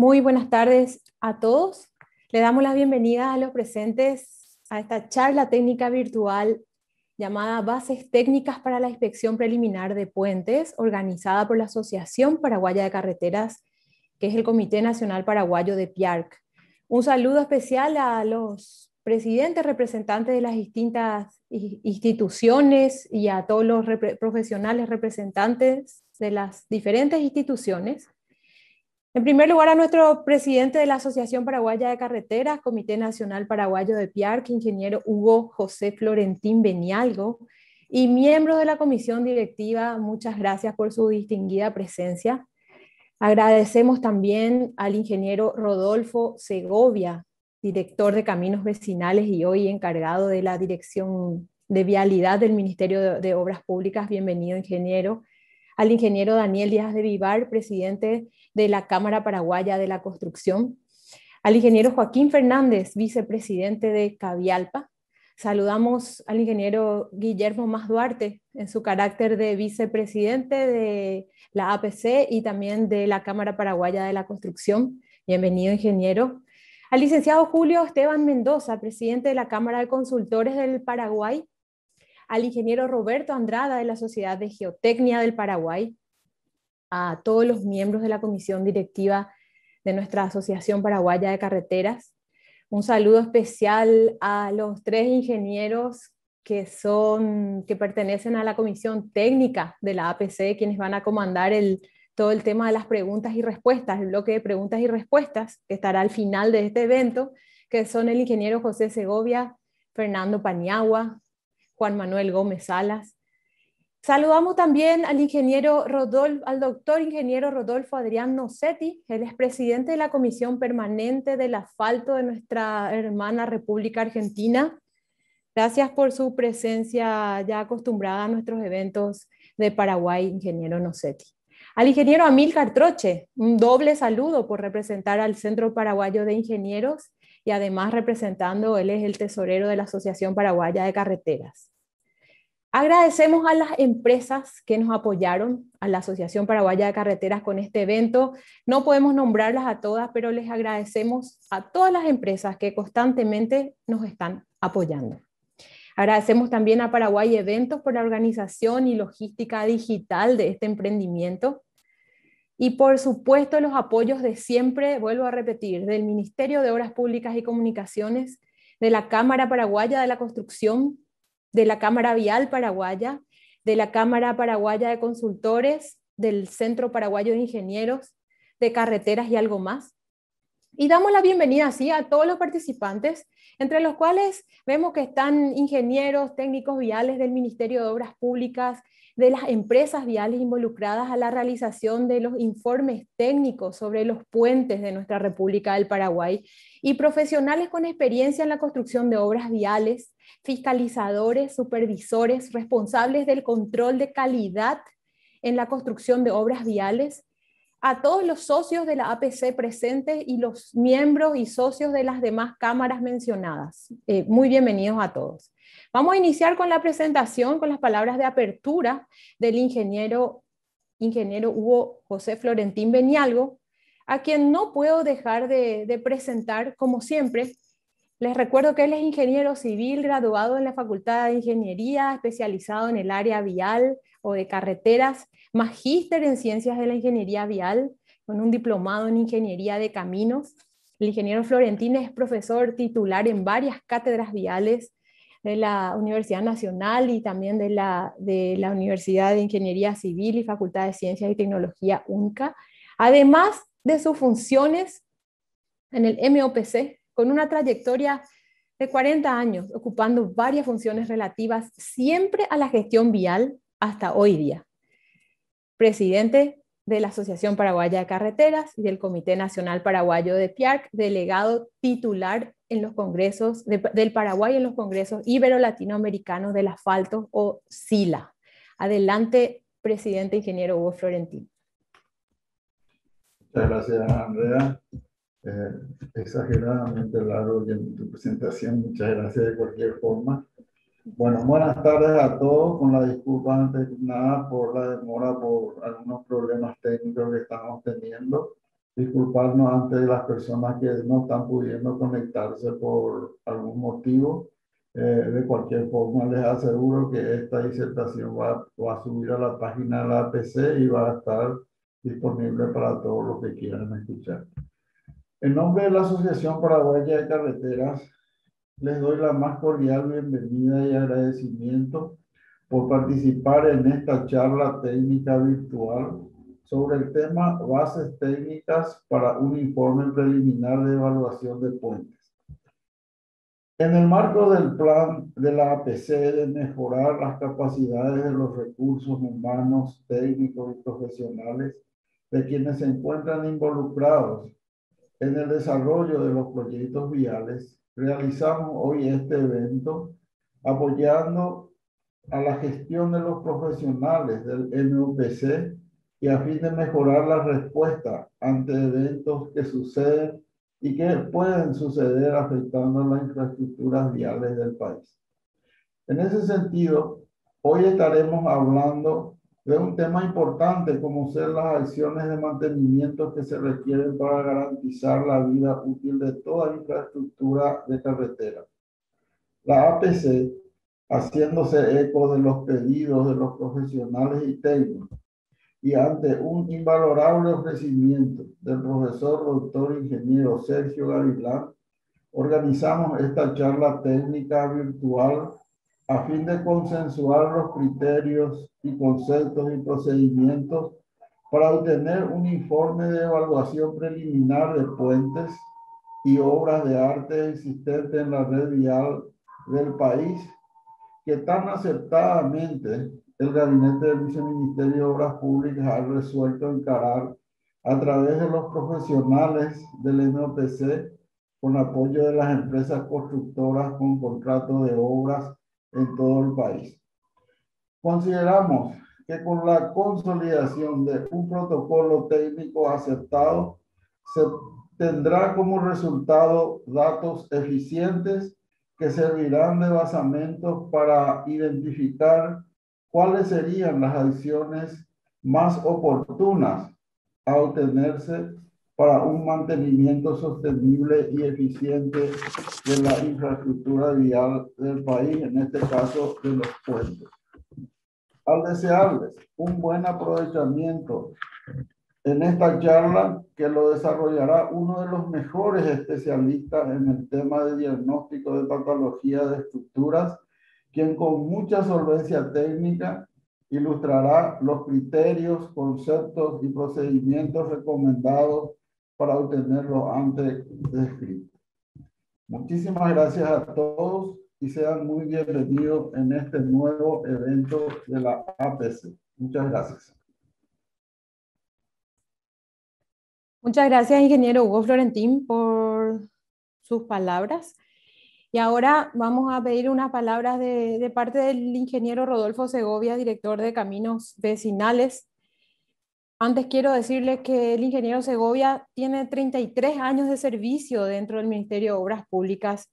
Muy buenas tardes a todos. Le damos la bienvenida a los presentes a esta charla técnica virtual llamada Bases Técnicas para la Inspección Preliminar de Puentes, organizada por la Asociación Paraguaya de Carreteras, que es el Comité Nacional Paraguayo de PIARC. Un saludo especial a los presidentes, representantes de las distintas instituciones y a todos los profesionales representantes de las diferentes instituciones. En primer lugar, a nuestro presidente de la Asociación Paraguaya de Carreteras, Comité Nacional Paraguayo de PIARC, ingeniero Hugo José Florentín Benialgo, y miembros de la comisión directiva, muchas gracias por su distinguida presencia. Agradecemos también al ingeniero Rodolfo Segovia, director de Caminos Vecinales y hoy encargado de la Dirección de Vialidad del Ministerio de Obras Públicas. Bienvenido, ingeniero. Al ingeniero Daniel Díaz de Vivar, presidente de la Cámara Paraguaya de la Construcción, al ingeniero Joaquín Fernández, vicepresidente de Cavialpa. Saludamos al ingeniero Guillermo Mas Duarte en su carácter de vicepresidente de la APC y también de la Cámara Paraguaya de la Construcción. Bienvenido, ingeniero. Al licenciado Julio Esteban Mendoza, presidente de la Cámara de Consultores del Paraguay. Al ingeniero Roberto Andrada de la Sociedad de Geotecnia del Paraguay, a todos los miembros de la comisión directiva de nuestra Asociación Paraguaya de Carreteras. Un saludo especial a los tres ingenieros que pertenecen a la comisión técnica de la APC, quienes van a comandar todo el tema de las preguntas y respuestas, el bloque de preguntas y respuestas, que estará al final de este evento, que son el ingeniero José Segovia, Fernando Paniagua, Juan Manuel Gómez Salas. Saludamos también al doctor ingeniero Rodolfo Adrián Nocetti, él es presidente de la Comisión Permanente del Asfalto de nuestra hermana República Argentina. Gracias por su presencia ya acostumbrada a nuestros eventos de Paraguay, ingeniero Nocetti. Al ingeniero Amílcar Troche, un doble saludo por representar al Centro Paraguayo de Ingenieros y además representando, él es el tesorero de la Asociación Paraguaya de Carreteras. Agradecemos a las empresas que nos apoyaron, a la Asociación Paraguaya de Carreteras con este evento. No podemos nombrarlas a todas, pero les agradecemos a todas las empresas que constantemente nos están apoyando. Agradecemos también a Paraguay Eventos por la organización y logística digital de este emprendimiento. Y por supuesto los apoyos de siempre, vuelvo a repetir, del Ministerio de Obras Públicas y Comunicaciones, de la Cámara Paraguaya de la Construcción, de la Cámara Vial Paraguaya, de la Cámara Paraguaya de Consultores, del Centro Paraguayo de Ingenieros, de Carreteras y algo más. Y damos la bienvenida así a todos los participantes, entre los cuales vemos que están ingenieros, técnicos viales del Ministerio de Obras Públicas, de las empresas viales involucradas a la realización de los informes técnicos sobre los puentes de nuestra República del Paraguay y profesionales con experiencia en la construcción de obras viales, fiscalizadores, supervisores, responsables del control de calidad en la construcción de obras viales, a todos los socios de la APC presentes y los miembros y socios de las demás cámaras mencionadas. Muy bienvenidos a todos. Vamos a iniciar con la presentación, con las palabras de apertura del ingeniero Hugo José Florentín Benialgo, a quien no puedo dejar de presentar, como siempre. Les recuerdo que él es ingeniero civil, graduado en la Facultad de Ingeniería, especializado en el área vial o de carreteras, magíster en Ciencias de la Ingeniería Vial, con un diplomado en Ingeniería de Caminos. El ingeniero Florentín es profesor titular en varias cátedras viales de la Universidad Nacional y también de la Universidad de Ingeniería Civil y Facultad de Ciencias y Tecnología UNCA, además de sus funciones en el MOPC, con una trayectoria de 40 años, ocupando varias funciones relativas siempre a la gestión vial hasta hoy día. Presidente de la Asociación Paraguaya de Carreteras y del Comité Nacional Paraguayo de PIARC, delegado titular en los congresos del Paraguay en los congresos ibero-latinoamericanos del asfalto o SILA. Adelante, presidente ingeniero Hugo Florentín. Muchas gracias, Andrea. Exageradamente largo en tu presentación. Muchas gracias de cualquier forma. Bueno, buenas tardes a todos, con la disculpa antes de nada por la demora, por algunos problemas técnicos que estamos teniendo. disculparnos ante las personas que no están pudiendo conectarse por algún motivo. De cualquier forma, les aseguro que esta disertación va a subir a la página de la APC y va a estar disponible para todos los que quieran escuchar. En nombre de la Asociación Paraguaya de Carreteras, les doy la más cordial bienvenida y agradecimiento por participar en esta charla técnica virtual sobre el tema Bases técnicas para un informe preliminar de evaluación de puentes. En el marco del plan de la APC de mejorar las capacidades de los recursos humanos, técnicos y profesionales de quienes se encuentran involucrados en el desarrollo de los proyectos viales, realizamos hoy este evento apoyando a la gestión de los profesionales del MUPC y a fin de mejorar la respuesta ante eventos que suceden y que pueden suceder afectando las infraestructuras viales del país. En ese sentido, hoy estaremos hablando de un tema importante como son las acciones de mantenimiento que se requieren para garantizar la vida útil de toda infraestructura de carretera. La APC, haciéndose eco de los pedidos de los profesionales y técnicos, y ante un invalorable ofrecimiento del profesor doctor ingeniero Sergio Gavilán, organizamos esta charla técnica virtual a fin de consensuar los criterios y conceptos y procedimientos para obtener un informe de evaluación preliminar de puentes y obras de arte existentes en la red vial del país, que tan acertadamente el Gabinete del Viceministerio de Obras Públicas ha resuelto encarar a través de los profesionales del MOPC con apoyo de las empresas constructoras con contrato de obras en todo el país. Consideramos que con la consolidación de un protocolo técnico aceptado, se tendrá como resultado datos eficientes que servirán de basamentos para identificar cuáles serían las acciones más oportunas a obtenerse para un mantenimiento sostenible y eficiente de la infraestructura vial del país, en este caso de los puentes. Al desearles un buen aprovechamiento en esta charla, que lo desarrollará uno de los mejores especialistas en el tema de diagnóstico de patología de estructuras, quien con mucha solvencia técnica ilustrará los criterios, conceptos y procedimientos recomendados para obtenerlo antes descrito. Muchísimas gracias a todos y sean muy bienvenidos en este nuevo evento de la APC. Muchas gracias. Muchas gracias, ingeniero Hugo Florentín, por sus palabras. Y ahora vamos a pedir unas palabras de parte del ingeniero Rodolfo Segovia, director de Caminos Vecinales. Antes quiero decirles que el ingeniero Segovia tiene 33 años de servicio dentro del Ministerio de Obras Públicas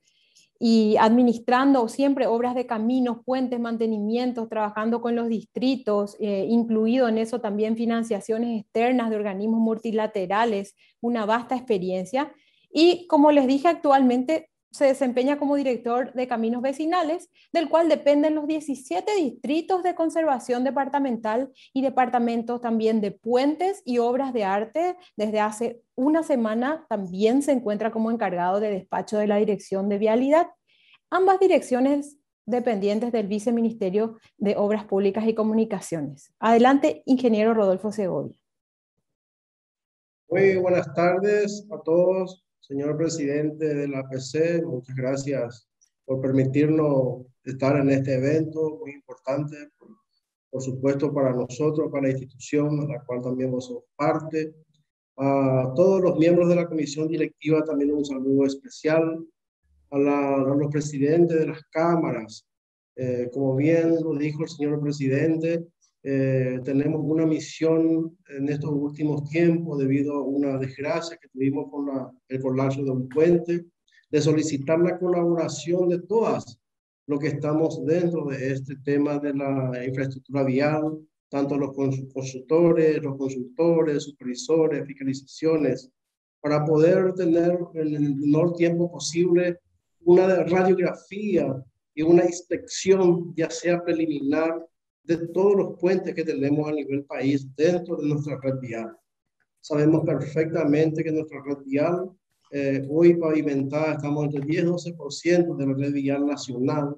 y administrando siempre obras de caminos, puentes, mantenimientos, trabajando con los distritos, incluido en eso también financiaciones externas de organismos multilaterales, una vasta experiencia. Y como les dije, actualmente se desempeña como director de Caminos Vecinales, del cual dependen los 17 distritos de conservación departamental y departamentos también de puentes y obras de arte. Desde hace una semana también se encuentra como encargado de despacho de la Dirección de Vialidad, ambas direcciones dependientes del Viceministerio de Obras Públicas y Comunicaciones. Adelante, ingeniero Rodolfo Segovia. Muy buenas tardes a todos. Señor presidente de la APC, muchas gracias por permitirnos estar en este evento muy importante, por supuesto para nosotros, para la institución, a la cual también vos sos parte. A todos los miembros de la comisión directiva también un saludo especial, a los presidentes de las cámaras. Como bien lo dijo el señor presidente, tenemos una misión en estos últimos tiempos debido a una desgracia que tuvimos con el colapso de un puente, de solicitar la colaboración de todas los que estamos dentro de este tema de la infraestructura vial, tanto los consultores, supervisores, fiscalizaciones, para poder tener en el menor tiempo posible una radiografía y una inspección, ya sea preliminar, de todos los puentes que tenemos a nivel país dentro de nuestra red vial. Sabemos perfectamente que nuestra red vial, hoy pavimentada, estamos entre 10-12% de la red vial nacional.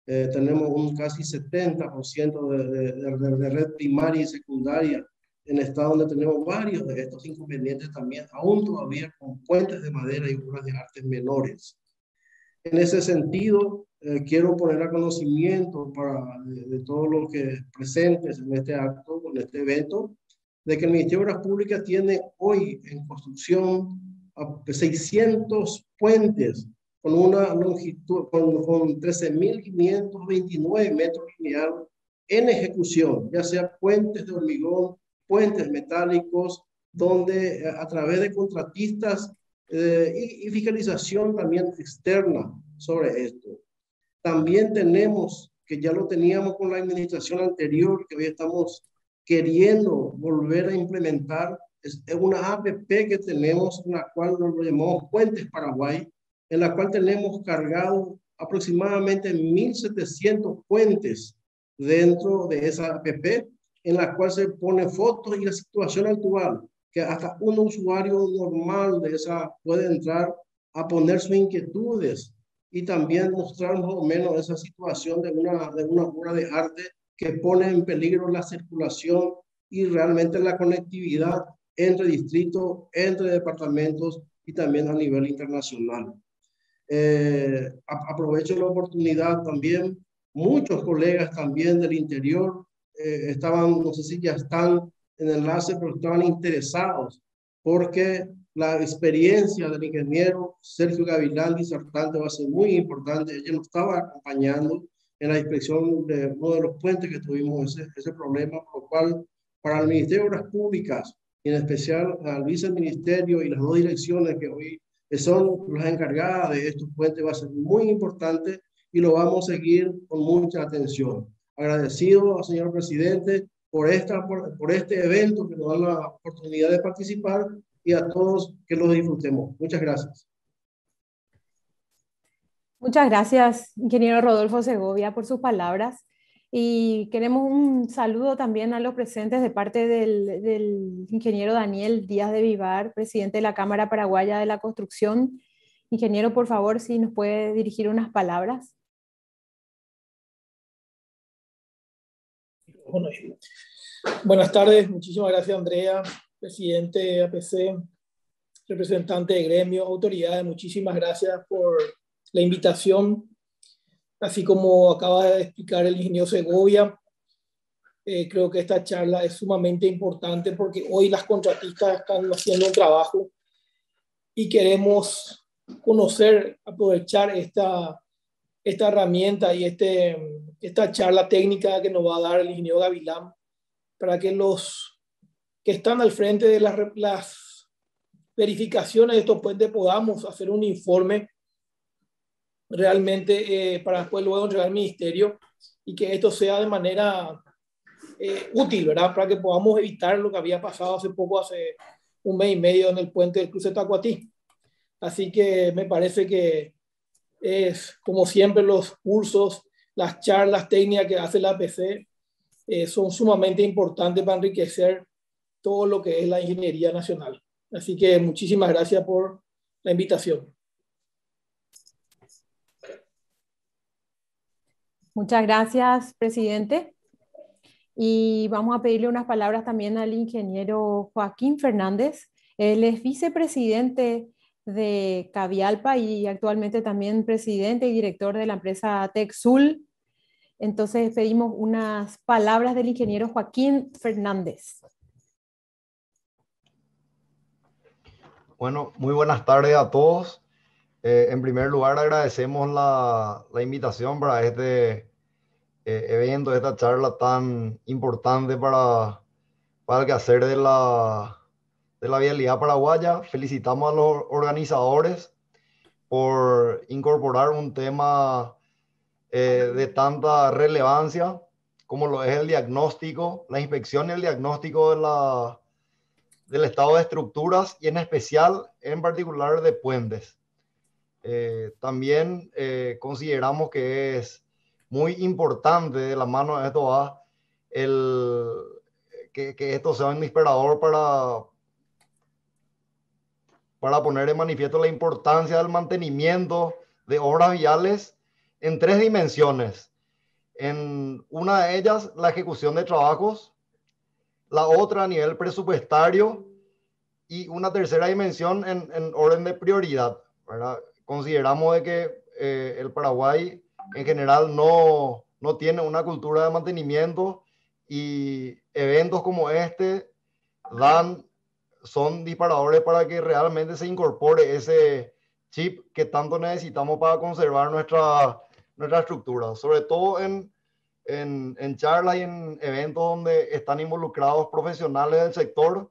Tenemos un casi 70% de red primaria y secundaria en estados donde tenemos varios de estos inconvenientes también, aún todavía con puentes de madera y obras de arte menores. En ese sentido, quiero poner a conocimiento de todos los que presentes en este acto, en este evento, de que el Ministerio de Obras Públicas tiene hoy en construcción 600 puentes con una longitud, con 13.529 metros lineales en ejecución, ya sea puentes de hormigón, puentes metálicos, donde a través de contratistas y fiscalización también externa sobre esto. También tenemos, que ya lo teníamos con la administración anterior, que hoy estamos queriendo volver a implementar, es una APP que tenemos, en la cual lo llamamos Puentes Paraguay, en la cual tenemos cargado aproximadamente 1.700 puentes dentro de esa APP, en la cual se pone fotos y la situación actual, que hasta un usuario normal de esa puede entrar a poner sus inquietudes y también mostrar más o menos esa situación de una obra de arte que pone en peligro la circulación y realmente la conectividad entre distritos, entre departamentos y también a nivel internacional. Aprovecho la oportunidad también, muchos colegas también del interior estaban, no sé si ya están en enlace, pero estaban interesados porque la experiencia del ingeniero Sergio Gavilán, disertante, va a ser muy importante. Ella nos estaba acompañando en la inspección de uno de los puentes que tuvimos ese problema, por lo cual para el Ministerio de Obras Públicas, y en especial al viceministerio y las dos direcciones que hoy son las encargadas de estos puentes, va a ser muy importante y lo vamos a seguir con mucha atención. Agradecido al señor presidente por este evento que nos da la oportunidad de participar y a todos que lo disfrutemos. Muchas gracias. Muchas gracias, ingeniero Rodolfo Segovia, por sus palabras. Y queremos un saludo también a los presentes de parte del ingeniero Daniel Díaz de Vivar, presidente de la Cámara Paraguaya de la Construcción. Ingeniero, por favor, si nos puede dirigir unas palabras. Bueno, buenas tardes, muchísimas gracias Andrea, presidente de APC, representante de gremio, autoridades, muchísimas gracias por la invitación. Así como acaba de explicar el ingeniero Segovia, creo que esta charla es sumamente importante porque hoy las contratistas están haciendo un trabajo y queremos conocer, aprovechar esta herramienta y esta charla técnica que nos va a dar el ingeniero Gavilán para que los que están al frente de las verificaciones de estos puentes podamos hacer un informe realmente para después luego entregar al ministerio y que esto sea de manera útil, ¿verdad? Para que podamos evitar lo que había pasado hace poco, hace un mes y medio en el puente del cruce Tacuatí. Así que me parece que es, como siempre, los cursos, las charlas técnicas que hace la APC son sumamente importantes para enriquecer todo lo que es la ingeniería nacional. Así que muchísimas gracias por la invitación. Muchas gracias, presidente. Y vamos a pedirle unas palabras también al ingeniero Joaquín Fernández. Él es vicepresidente de Cavialpa y actualmente también presidente y director de la empresa TechSul. Entonces pedimos unas palabras del ingeniero Joaquín Fernández. Bueno, muy buenas tardes a todos. En primer lugar, agradecemos la invitación para este evento, esta charla tan importante para el quehacer de la vialidad paraguaya. Felicitamos a los organizadores por incorporar un tema de tanta relevancia como lo es el diagnóstico, la inspección y el diagnóstico del estado de estructuras y en especial, en particular, de puentes. También consideramos que es muy importante, de la mano de esto va, que esto sea un disparador para poner en manifiesto la importancia del mantenimiento de obras viales en 3 dimensiones. En una de ellas, la ejecución de trabajos, la otra a nivel presupuestario y una tercera dimensión en orden de prioridad, ¿verdad? Consideramos de que el Paraguay en general no tiene una cultura de mantenimiento y eventos como este son disparadores para que realmente se incorpore ese chip que tanto necesitamos para conservar nuestra estructura, sobre todo en charlas y en eventos donde están involucrados profesionales del sector,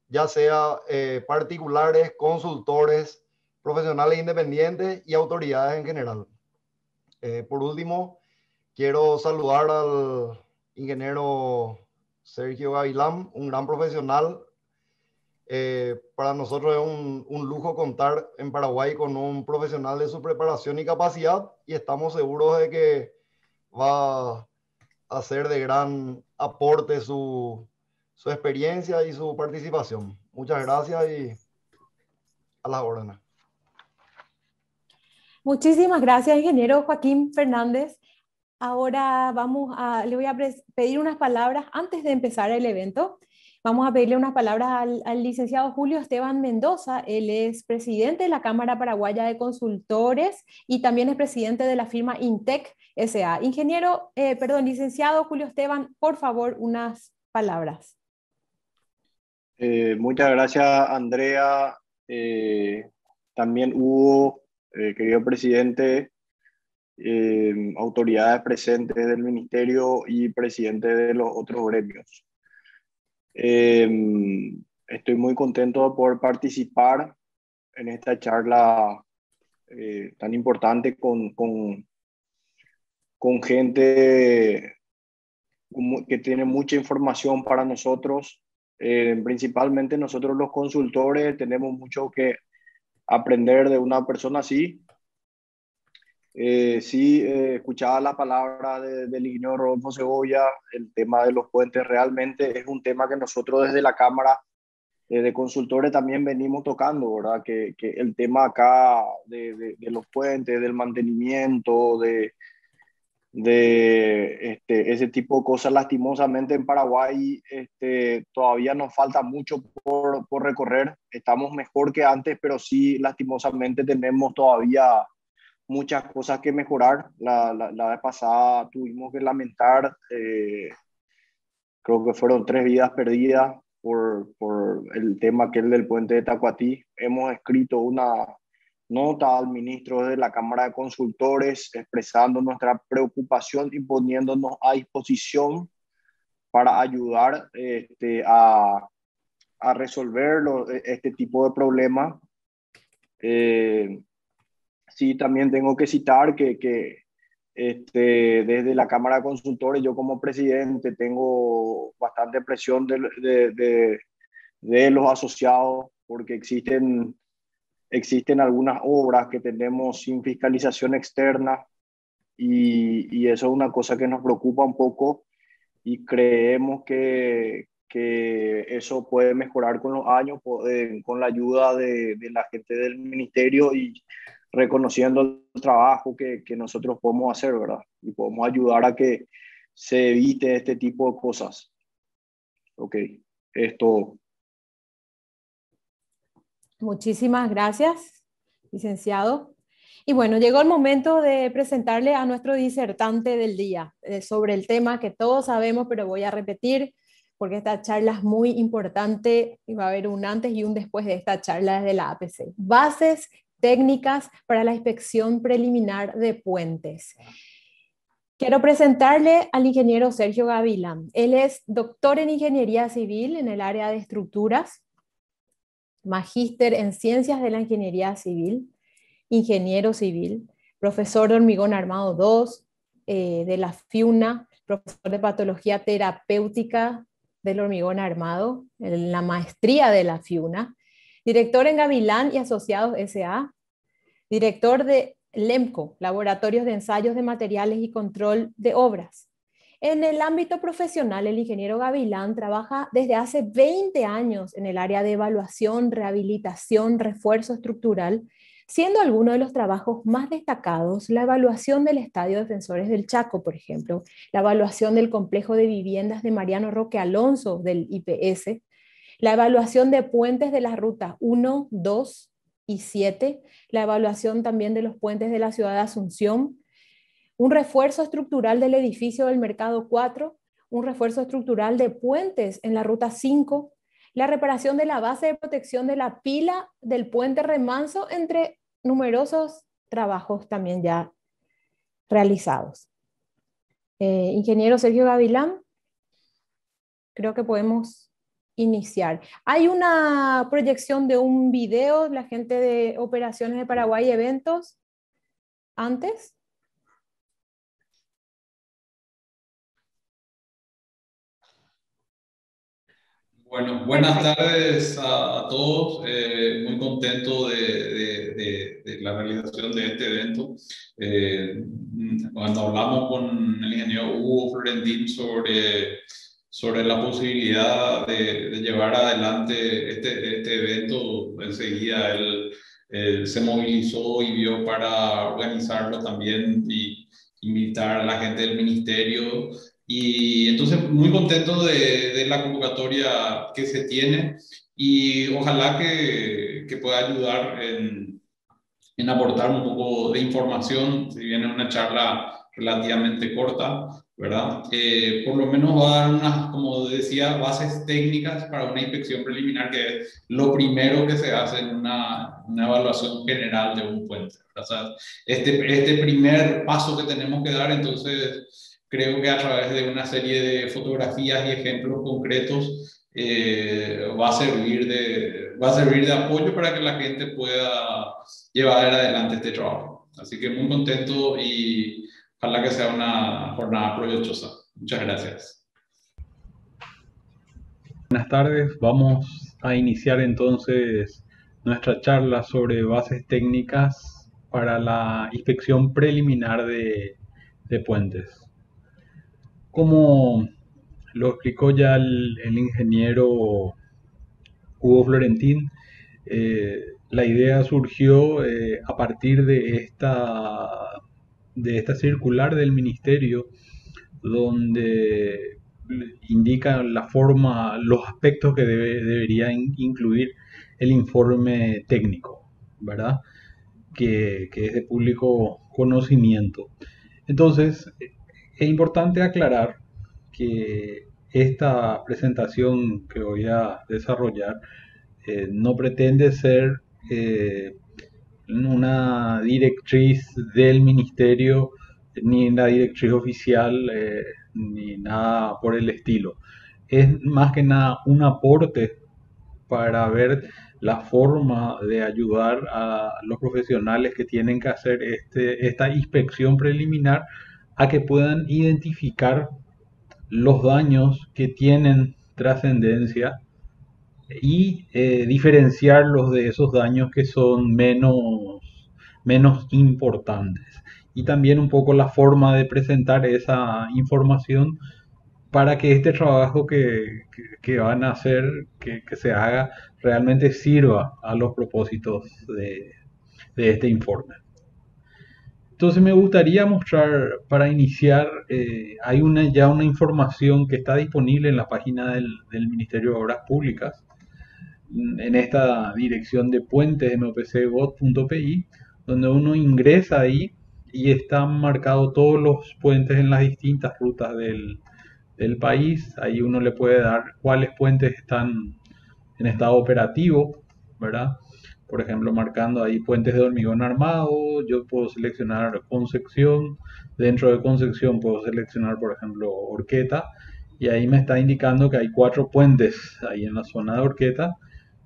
ya sea particulares, consultores, profesionales independientes y autoridades en general. Por último, quiero saludar al ingeniero Sergio Gavilán, un gran profesional. Para nosotros es un lujo contar en Paraguay con un profesional de su preparación y capacidad, y estamos seguros de que va a ser de gran aporte su experiencia y su participación. Muchas gracias y a las órdenes. Muchísimas gracias, ingeniero Joaquín Fernández. Ahora le voy a pedir unas palabras antes de empezar el evento. Vamos a pedirle unas palabras al licenciado Julio Esteban Mendoza. Él es presidente de la Cámara Paraguaya de Consultores y también es presidente de la firma Intec S.A. Licenciado Julio Esteban, por favor, unas palabras. Muchas gracias, Andrea. También Hugo, querido presidente, autoridades presentes del ministerio y presidente de los otros gremios. Estoy muy contento de poder participar en esta charla tan importante con gente que tiene mucha información para nosotros. Principalmente nosotros los consultores tenemos mucho que aprender de una persona así. Escuchaba la palabra del ingeniero Rodolfo Segovia. El tema de los puentes realmente es un tema que nosotros desde la Cámara de Consultores también venimos tocando, ¿verdad? Que el tema acá de los puentes, del mantenimiento, ese tipo de cosas, lastimosamente en Paraguay todavía nos falta mucho por recorrer. Estamos mejor que antes, pero sí, lastimosamente tenemos todavía muchas cosas que mejorar. La vez pasada tuvimos que lamentar, creo que fueron 3 vidas perdidas por el tema aquel del puente de Tacuatí. Hemos escrito una nota al ministro de la Cámara de Consultores expresando nuestra preocupación y poniéndonos a disposición para ayudar a resolver este tipo de problemas. Sí, también tengo que citar que desde la Cámara de Consultores, yo como presidente tengo bastante presión de los asociados, porque existen algunas obras que tenemos sin fiscalización externa y eso es una cosa que nos preocupa un poco y creemos que eso puede mejorar con los años, con la ayuda de la gente del ministerio y reconociendo el trabajo que nosotros podemos hacer, ¿verdad? Y podemos ayudar a que se evite este tipo de cosas. Ok, esto. Muchísimas gracias, licenciado. Y bueno, llegó el momento de presentarle a nuestro disertante del día sobre el tema que todos sabemos, pero voy a repetir porque esta charla es muy importante y va a haber un antes y un después de esta charla desde la APC. Bases técnicas para la inspección preliminar de puentes. Quiero presentarle al ingeniero Sergio Gavilán. Él es doctor en Ingeniería Civil en el área de estructuras, magíster en Ciencias de la Ingeniería Civil, ingeniero civil, profesor de Hormigón Armado 2 de la FIUNA, profesor de patología terapéutica del hormigón armado, en la maestría de la FIUNA, director en Gavilán y Asociados S.A., director de LEMCO, Laboratorios de Ensayos de Materiales y Control de Obras. En el ámbito profesional, el ingeniero Gavilán trabaja desde hace 20 años en el área de evaluación, rehabilitación, refuerzo estructural, siendo alguno de los trabajos más destacados la evaluación del Estadio Defensores del Chaco, por ejemplo, la evaluación del complejo de viviendas de Mariano Roque Alonso del IPS, la evaluación de puentes de las rutas 1, 2 y 7, la evaluación también de los puentes de la ciudad de Asunción, un refuerzo estructural del edificio del Mercado 4, un refuerzo estructural de puentes en la ruta 5, la reparación de la base de protección de la pila del puente Remanso, entre numerosos trabajos también ya realizados. Ingeniero Sergio Gavilán, creo que podemos iniciar. Hay una proyección de un video, la gente de Operaciones de Paraguay y Eventos, antes. Bueno, buenas tardes a todos. Muy contento de la realización de este evento. Cuando hablamos con el ingeniero Hugo Florentín sobre la posibilidad de llevar adelante este evento, enseguida él se movilizó y vio para organizarlo también y invitar a la gente del ministerio. Y entonces muy contento de la convocatoria que se tiene y ojalá que pueda ayudar en aportar un poco de información, si bien es una charla relativamente corta, ¿verdad? Por lo menos va a dar unas, como decía, bases técnicas para una inspección preliminar, que es lo primero que se hace en una evaluación general de un puente. O sea, este primer paso que tenemos que dar, entonces creo que a través de una serie de fotografías y ejemplos concretos va a servir de apoyo para que la gente pueda llevar adelante este trabajo. Así que muy contento y ojalá que sea una jornada provechosa. Muchas gracias. Buenas tardes, vamos a iniciar entonces nuestra charla sobre bases técnicas para la inspección preliminar de puentes. Como lo explicó ya el ingeniero Hugo Florentín, la idea surgió a partir de esta circular del ministerio, donde indica la forma, los aspectos que debería incluir el informe técnico, ¿verdad? Que es de público conocimiento. Entonces, es importante aclarar que esta presentación que voy a desarrollar no pretende ser una directriz del ministerio, ni la directriz oficial, ni nada por el estilo. Es más que nada un aporte para ver la forma de ayudar a los profesionales que tienen que hacer esta inspección preliminar a que puedan identificar los daños que tienen trascendencia y diferenciarlos de esos daños que son menos importantes. Y también un poco la forma de presentar esa información para que este trabajo que van a hacer, que se haga, realmente sirva a los propósitos de este informe. Entonces me gustaría mostrar, para iniciar, hay ya una información que está disponible en la página del Ministerio de Obras Públicas, en esta dirección de puentes.mopc.gov.pi, donde uno ingresa ahí y están marcados todos los puentes en las distintas rutas del país. Ahí uno le puede dar cuáles puentes están en estado operativo, ¿verdad? Por ejemplo, marcando ahí puentes de hormigón armado, yo puedo seleccionar Concepción, dentro de Concepción puedo seleccionar, por ejemplo, Horqueta, y ahí me está indicando que hay 4 puentes ahí en la zona de Horqueta,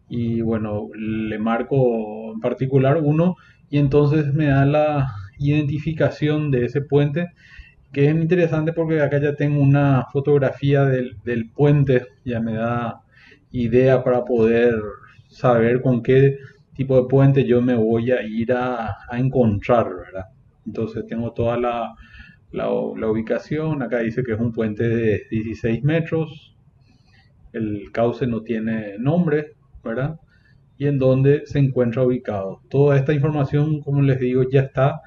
y bueno, le marco en particular uno, y entonces me da la identificación de ese puente, que es interesante porque acá ya tengo una fotografía del puente, ya me da idea para poder saber con qué tipo de puente yo me voy a ir a encontrar, ¿verdad? Entonces tengo toda la ubicación, acá dice que es un puente de 16 metros, el cauce no tiene nombre, ¿verdad? Y en dónde se encuentra ubicado. Toda esta información, como les digo, ya está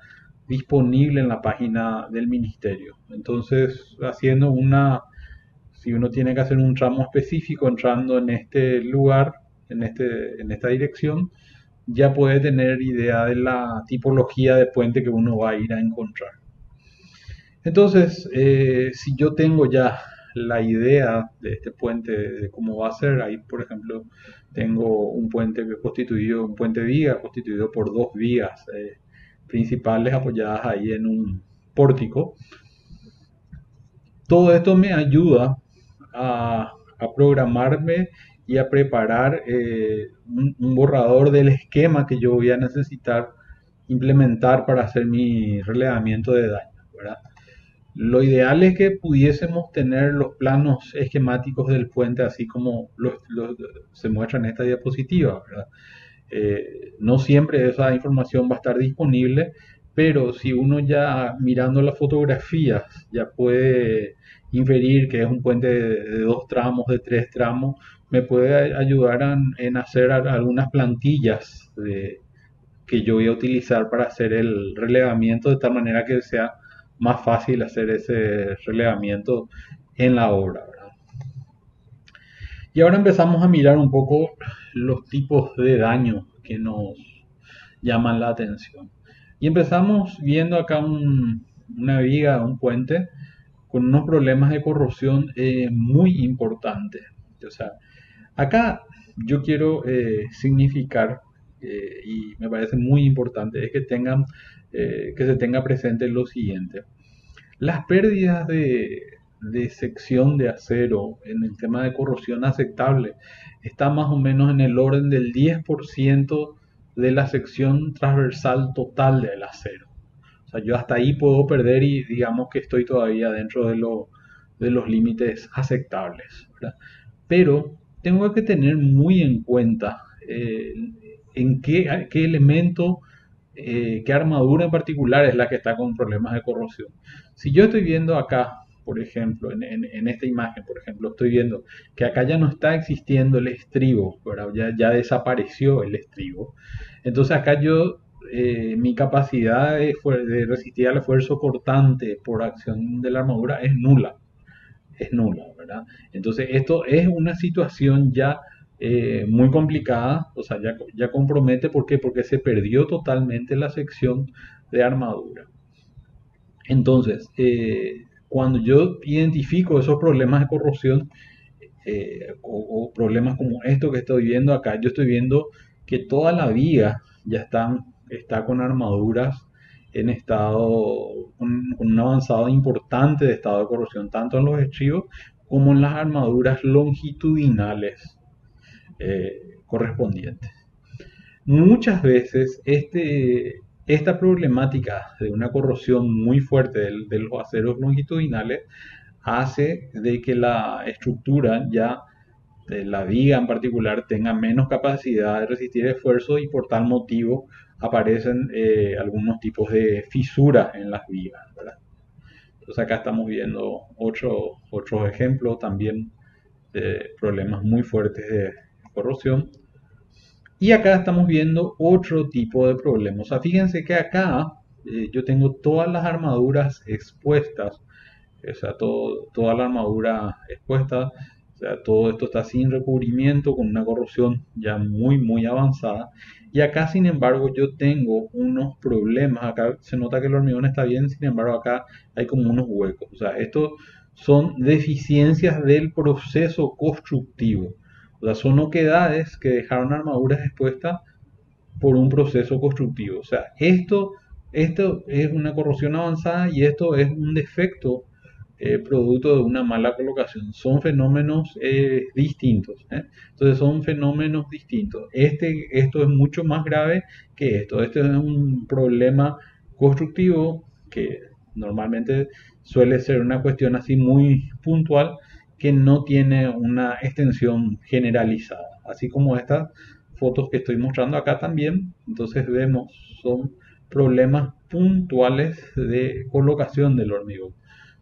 disponible en la página del ministerio. Entonces, si uno tiene que hacer un tramo específico entrando en este lugar, en esta dirección, ya puede tener idea de la tipología de puente que uno va a ir a encontrar. Entonces, si yo tengo ya la idea de este puente, de cómo va a ser, ahí por ejemplo tengo un puente un puente viga constituido por dos vigas principales apoyadas ahí en un pórtico. Todo esto me ayuda a programarme y a preparar un borrador del esquema que yo voy a necesitar implementar para hacer mi relevamiento de daño, ¿verdad? Lo ideal es que pudiésemos tener los planos esquemáticos del puente así como se muestra en esta diapositiva, ¿verdad? No siempre esa información va a estar disponible, pero si uno ya mirando las fotografías ya puede inferir que es un puente de dos tramos, de tres tramos, me puede ayudar en hacer algunas plantillas que yo voy a utilizar para hacer el relevamiento de tal manera que sea más fácil hacer ese relevamiento en la obra, ¿verdad? Y ahora empezamos a mirar un poco los tipos de daño que nos llaman la atención. Y empezamos viendo acá una viga, un puente, con unos problemas de corrosión muy importantes. O sea, acá yo quiero significar, y me parece muy importante, es que se tenga presente lo siguiente. Las pérdidas de sección de acero en el tema de corrosión aceptable está más o menos en el orden del 10% de la sección transversal total del acero. O sea, yo hasta ahí puedo perder y digamos que estoy todavía dentro de los límites aceptables, ¿verdad? Pero tengo que tener muy en cuenta en qué elemento, qué armadura en particular es la que está con problemas de corrosión. Si yo estoy viendo acá, por ejemplo, en esta imagen, por ejemplo, estoy viendo que acá ya no está existiendo el estribo, ¿verdad? Ya desapareció el estribo. Entonces acá mi capacidad de resistir al esfuerzo cortante por acción de la armadura es nula, ¿verdad? Entonces esto es una situación ya muy complicada, o sea, ya compromete, ¿por qué? Porque se perdió totalmente la sección de armadura. Entonces, cuando yo identifico esos problemas de corrosión o problemas como esto que estoy viendo acá, yo estoy viendo que toda la viga ya está con armaduras en estado, con un avanzado importante de estado de corrosión, tanto en los estribos como en las armaduras longitudinales correspondientes. Muchas veces esta problemática de una corrosión muy fuerte de los aceros longitudinales hace de que la estructura ya de la viga en particular tenga menos capacidad de resistir esfuerzo y por tal motivo aparecen algunos tipos de fisuras en las vigas, ¿verdad? Entonces acá estamos viendo otros ejemplos también de problemas muy fuertes de corrosión. Y acá estamos viendo otro tipo de problemas. O sea, fíjense que acá yo tengo todas las armaduras expuestas, o sea, toda la armadura expuesta, o sea, todo esto está sin recubrimiento, con una corrosión ya muy, muy avanzada. Y acá, sin embargo, yo tengo unos problemas. Acá se nota que el hormigón está bien, sin embargo, acá hay como unos huecos. O sea, estos son deficiencias del proceso constructivo. O sea, son oquedades que dejaron armaduras expuestas por un proceso constructivo. O sea, esto es una corrosión avanzada y esto es un defecto producto de una mala colocación. Son fenómenos distintos, ¿eh? Entonces son fenómenos distintos. Esto es mucho más grave que esto. Este es un problema constructivo que Normalmente suele ser una cuestión así muy puntual que no tiene una extensión generalizada. Así como estas fotos que estoy mostrando acá también, entonces vemos, son problemas puntuales de colocación del hormigón.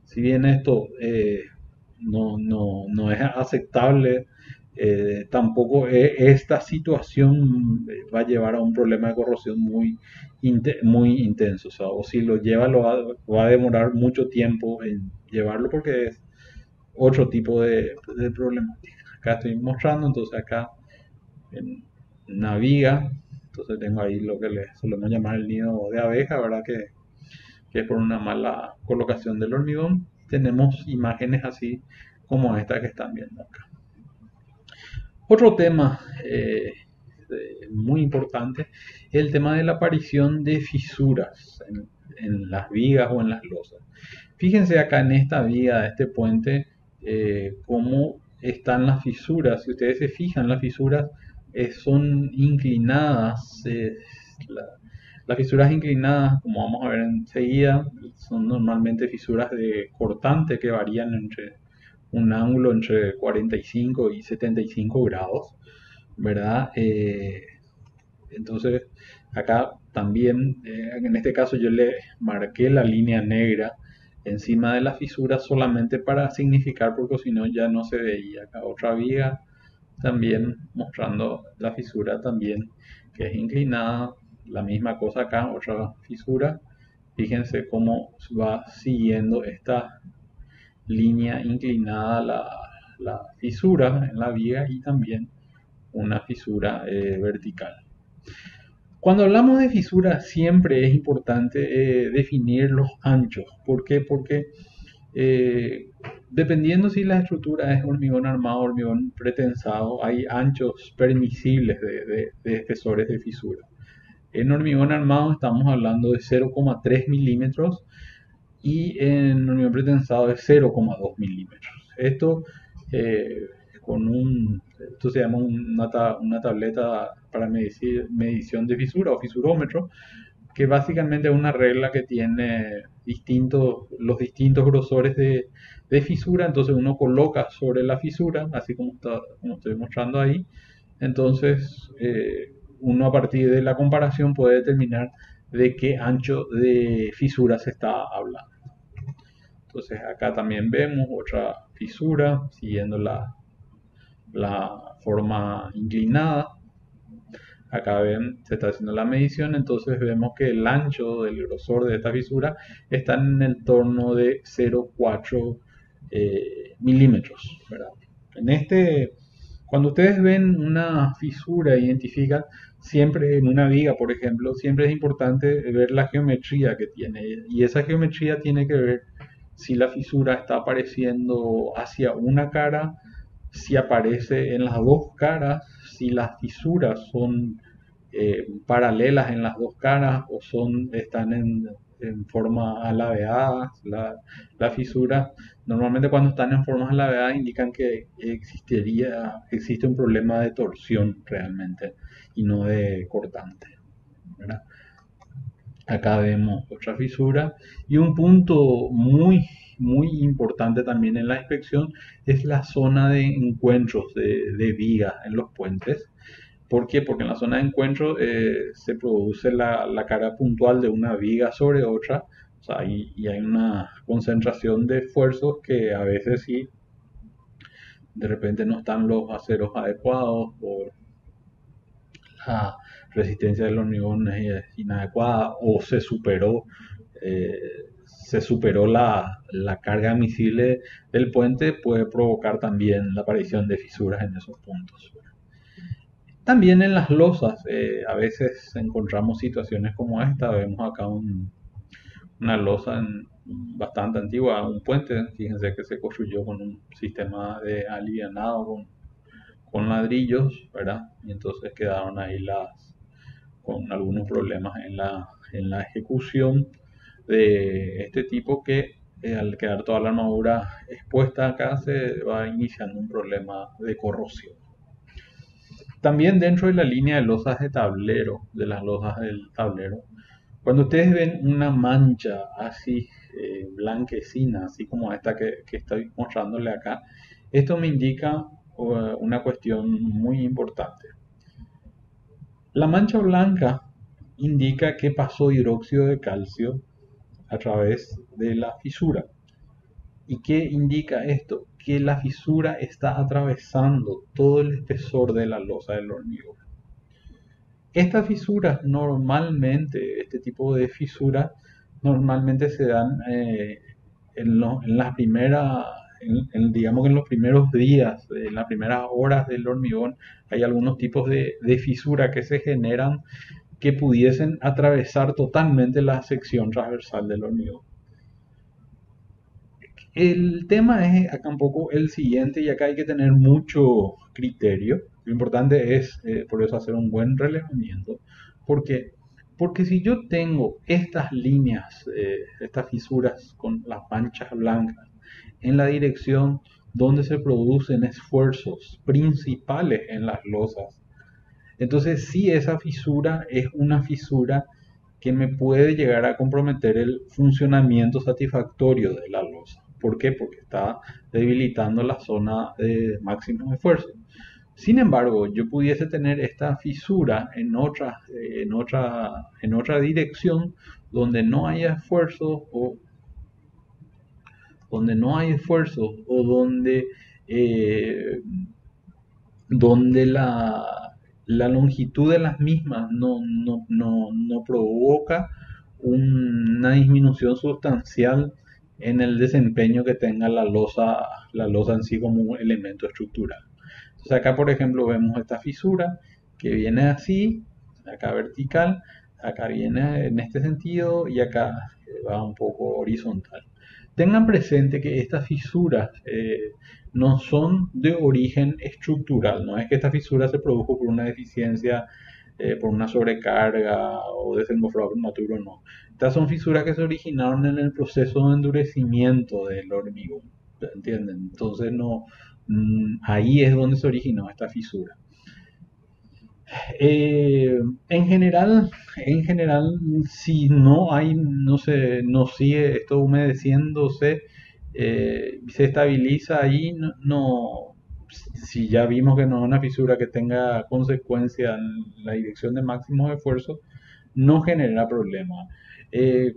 Si bien esto no es aceptable, tampoco esta situación va a llevar a un problema de corrosión muy intenso. O si lo lleva, va a demorar mucho tiempo en llevarlo porque es otro tipo de problemática. Acá estoy mostrando, entonces acá en naviga, entonces tengo ahí lo que le solemos llamar el nido de abeja, ¿verdad? Que es por una mala colocación del hormigón. Tenemos imágenes así como esta que están viendo acá. Otro tema muy importante es el tema de la aparición de fisuras en las vigas o en las losas. Fíjense acá en esta viga de este puente cómo están las fisuras. Si ustedes se fijan, las fisuras son inclinadas. Las fisuras inclinadas, como vamos a ver enseguida, son normalmente fisuras de cortante que varían entre un ángulo entre 45 y 75 grados, ¿verdad? Entonces, acá también, en este caso yo le marqué la línea negra encima de la fisura solamente para significar, porque si no ya no se veía. Acá otra viga también mostrando la fisura también que es inclinada, la misma cosa acá, otra fisura. Fíjense cómo va siguiendo esta línea inclinada la fisura en la viga y también una fisura vertical. Cuando hablamos de fisura siempre es importante definir los anchos. ¿Por qué? Porque dependiendo si la estructura es hormigón armado o hormigón pretensado, hay anchos permisibles de espesores de fisura. En hormigón armado estamos hablando de 0,3 milímetros y en hormigón pretensado de 0,2 milímetros. Esto esto se llama una tableta para medición de fisura o fisurómetro, que básicamente es una regla que tiene los distintos grosores de fisura. Entonces uno coloca sobre la fisura, así como estoy mostrando ahí. Entonces uno a partir de la comparación puede determinar de qué ancho de fisura se está hablando. Entonces acá también vemos otra fisura siguiendo la forma inclinada. Acá ven, se está haciendo la medición, entonces vemos que el ancho del grosor de esta fisura está en el torno de 0,4 milímetros, ¿verdad? Cuando ustedes ven una fisura, identifican siempre en una viga, por ejemplo, siempre es importante ver la geometría que tiene, y esa geometría tiene que ver si la fisura está apareciendo hacia una cara, si aparece en las dos caras, si las fisuras son paralelas en las dos caras o están en forma alabeada. La fisura, normalmente cuando están en formas alabeadas indican que existe un problema de torsión realmente y no de cortante, ¿verdad? Acá vemos otra fisura y un punto muy importante también en la inspección es la zona de encuentros de vigas en los puentes. ¿Por qué? Porque en la zona de encuentro se produce la carga puntual de una viga sobre otra, o sea, y hay una concentración de esfuerzos que a veces sí, de repente no están los aceros adecuados por la resistencia del hormigón es inadecuada o se superó la carga miscible del puente, puede provocar también la aparición de fisuras en esos puntos. También en las losas a veces encontramos situaciones como esta. Vemos acá una losa bastante antigua, un puente, fíjense que se construyó con un sistema de alivianado con ladrillos, ¿verdad? Y entonces quedaron ahí con algunos problemas en la ejecución de este tipo que al quedar toda la armadura expuesta acá se va iniciando un problema de corrosión. También dentro de la línea de losas de tablero, de las losas del tablero, Cuando ustedes ven una mancha así blanquecina, así como esta que estoy mostrándole acá, esto me indica una cuestión muy importante. La mancha blanca indica que pasó hidróxido de calcio a través de la fisura. ¿Y qué indica esto? Que la fisura está atravesando todo el espesor de la losa del hormigón. Estas fisuras normalmente, este tipo de fisuras normalmente se dan en las primeras, digamos que en los primeros días, en las primeras horas del hormigón, hay algunos tipos de fisura que se generan que pudiesen atravesar totalmente la sección transversal del hormigón. El tema es acá un poco el siguiente, y acá hay que tener mucho criterio. Lo importante es, por eso, hacer un buen relevamiento. ¿Por qué? Porque si yo tengo estas líneas, estas fisuras con las manchas blancas en la dirección donde se producen esfuerzos principales en las losas, entonces sí, esa fisura es una fisura que me puede llegar a comprometer el funcionamiento satisfactorio de la losa. ¿Por qué? Porque está debilitando la zona de máximo esfuerzo. Sin embargo, yo pudiese tener esta fisura en otra dirección donde no haya esfuerzo o eh, donde la longitud de las mismas no provoca una disminución sustancial en el desempeño que tenga la losa en sí como un elemento estructural. Entonces acá, por ejemplo, vemos esta fisura que viene así, acá vertical, acá viene en este sentido y acá va un poco horizontal. Tengan presente que estas fisuras no son de origen estructural, no es que esta fisura se produjo por una deficiencia, por una sobrecarga o desencofrado prematuro, no. Estas son fisuras que se originaron en el proceso de endurecimiento del hormigón, ¿entienden? Entonces ahí es donde se originó esta fisura. En general, si no sigue esto humedeciéndose, se estabiliza ahí, si ya vimos que no es una fisura que tenga consecuencia en la dirección de máximo esfuerzo, no genera problema.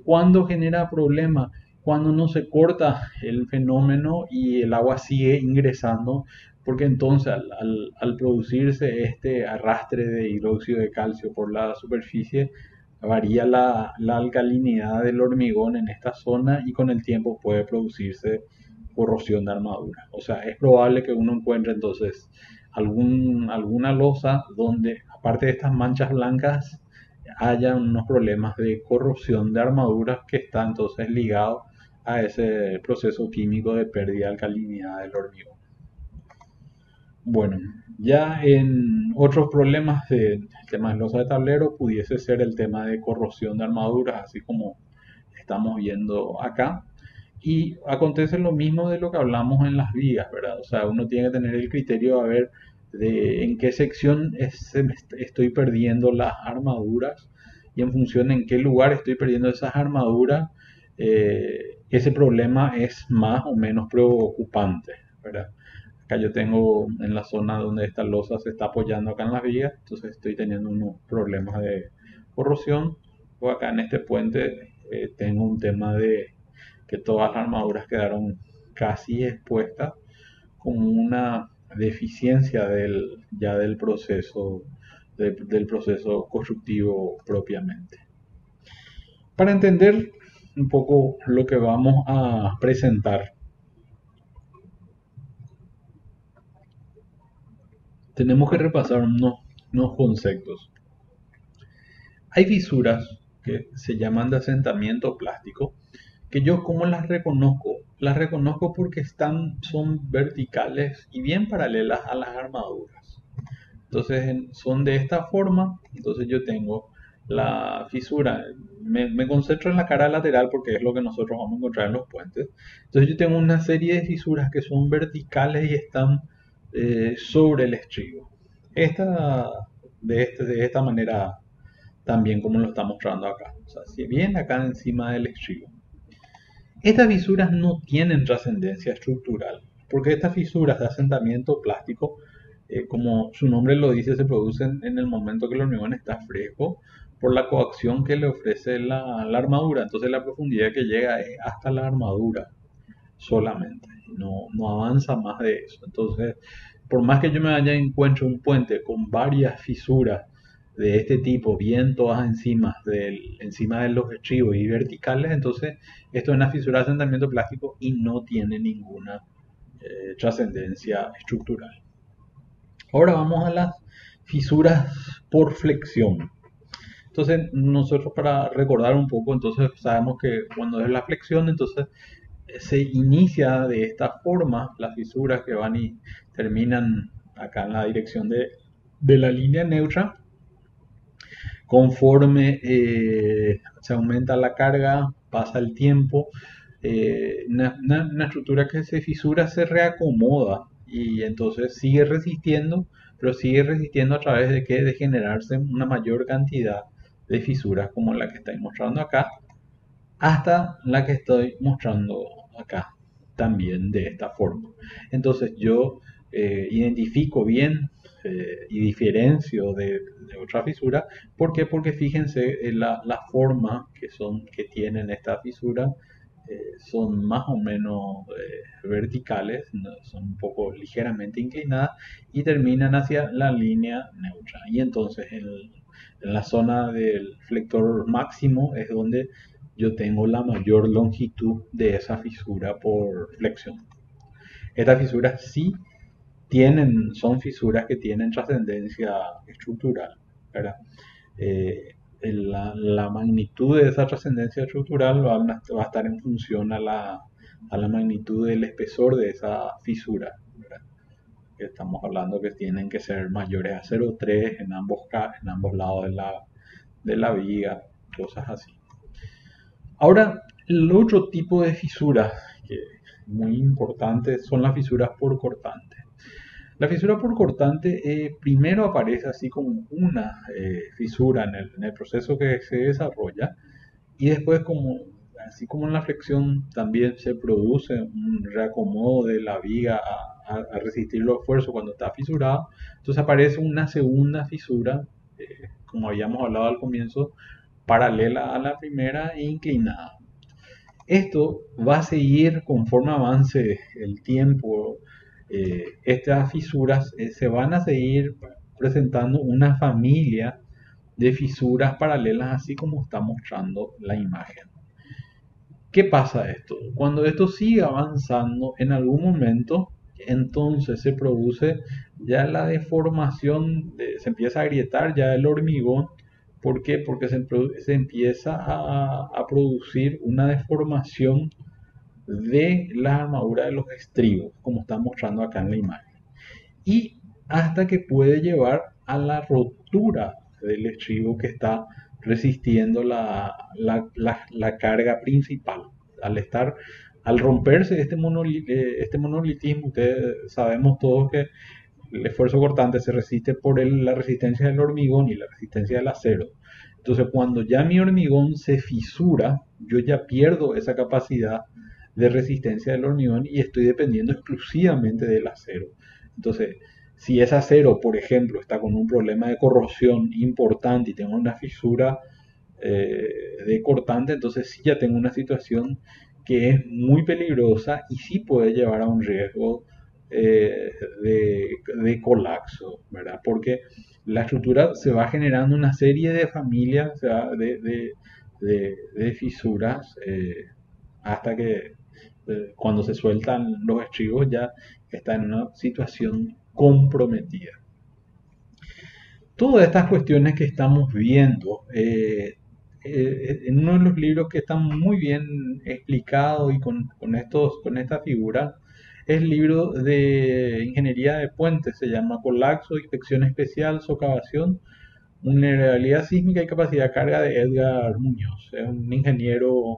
¿Cuándo genera problema? Cuando no se corta el fenómeno y el agua sigue ingresando, porque entonces al producirse este arrastre de hidróxido de calcio por la superficie, varía la alcalinidad del hormigón en esta zona y con el tiempo puede producirse corrosión de armadura. O sea, es probable que uno encuentre entonces alguna losa donde, aparte de estas manchas blancas, haya unos problemas de corrosión de armaduras que está entonces ligado a ese proceso químico de pérdida de alcalinidad del hormigón. Bueno, ya en otros problemas del tema de losa de tablero pudiese ser el tema de corrosión de armaduras, así como estamos viendo acá. Y acontece lo mismo de lo que hablamos en las vigas, ¿verdad? O sea, uno tiene que tener el criterio a ver en qué sección estoy perdiendo las armaduras y en función en qué lugar estoy perdiendo esas armaduras, ese problema es más o menos preocupante, ¿verdad? Acá yo tengo en la zona donde esta losa se está apoyando acá en las vigas, entonces estoy teniendo unos problemas de corrosión. O acá en este puente tengo un tema de que todas las armaduras quedaron casi expuestas, como una deficiencia del proceso constructivo propiamente. Para entender un poco lo que vamos a presentar, tenemos que repasar unos conceptos. Hay fisuras que se llaman de asentamiento plástico, que yo como las reconozco porque son verticales y bien paralelas a las armaduras. Entonces son de esta forma. Entonces yo tengo la fisura, me concentro en la cara lateral porque es lo que nosotros vamos a encontrar en los puentes. Entonces yo tengo una serie de fisuras que son verticales y están sobre el estribo. De esta manera también como lo está mostrando acá. O sea, si bien acá encima del estribo. Estas fisuras no tienen trascendencia estructural, porque estas fisuras de asentamiento plástico, como su nombre lo dice, se producen en el momento que el hormigón está fresco por la coacción que le ofrece la armadura. Entonces la profundidad que llega es hasta la armadura solamente, no avanza más de eso. Entonces, por más que yo me vaya encuentre un puente con varias fisuras de este tipo, bien todas encima de los estribos y verticales, entonces esto es una fisura de asentamiento plástico y no tiene ninguna trascendencia estructural. Ahora vamos a las fisuras por flexión. Entonces nosotros, para recordar un poco, entonces sabemos que cuando es la flexión, entonces se inicia de esta forma las fisuras que van y terminan acá en la dirección de la línea neutra. Conforme se aumenta la carga, pasa el tiempo, una estructura que se fisura se reacomoda y entonces sigue resistiendo, pero sigue resistiendo a través de que de generarse una mayor cantidad de fisuras como la que estoy mostrando acá, hasta la que estoy mostrando acá, también de esta forma. Entonces yo identifico bien y diferencio de otra fisura. ¿Por qué? Porque fíjense la forma que tienen esta fisura. Son más o menos verticales, son un poco ligeramente inclinadas y terminan hacia la línea neutra. Y entonces en la zona del flector máximo es donde yo tengo la mayor longitud de esa fisura por flexión. Estas fisuras sí son fisuras que tienen trascendencia estructural, ¿verdad? La magnitud de esa trascendencia estructural va a estar en función a la magnitud del espesor de esa fisura, ¿verdad? Estamos hablando que tienen que ser mayores a 0,3 en ambos lados de la viga, cosas así. Ahora, el otro tipo de fisuras que es muy importante son las fisuras por cortante. La fisura por cortante primero aparece así como una fisura en el proceso que se desarrolla y después, así como en la flexión, también se produce un reacomodo de la viga a resistir los esfuerzos cuando está fisurada. Entonces aparece una segunda fisura, como habíamos hablado al comienzo, paralela a la primera e inclinada. Esto va a seguir conforme avance el tiempo. Estas fisuras se van a seguir presentando una familia de fisuras paralelas, así como está mostrando la imagen. ¿Qué pasa esto? Cuando esto sigue avanzando, en algún momento, entonces se produce ya la deformación, se empieza a agrietar ya el hormigón. ¿Por qué? Porque se empieza a producir una deformación de la armadura de los estribos, como está mostrando acá en la imagen. Y hasta que puede llevar a la rotura del estribo que está resistiendo la carga principal. Al romperse este monolitismo, ustedes sabemos todos que el esfuerzo cortante se resiste por la resistencia del hormigón y la resistencia del acero. Entonces, cuando ya mi hormigón se fisura, yo ya pierdo esa capacidad de resistencia del hormigón y estoy dependiendo exclusivamente del acero. Entonces, si ese acero, por ejemplo, está con un problema de corrosión importante y tengo una fisura de cortante, entonces sí ya tengo una situación que es muy peligrosa y sí puede llevar a un riesgo de colapso, ¿verdad? Porque la estructura se va generando una serie de familias, o sea, de fisuras hasta que cuando se sueltan los estribos ya está en una situación comprometida. Todas estas cuestiones que estamos viendo en uno de los libros que están muy bien explicados y con esta figura es el libro de Ingeniería de Puentes, se llama Colapso, Inspección Especial, Socavación, Vulnerabilidad Sísmica y Capacidad de Carga, de Edgar Muñoz, es un ingeniero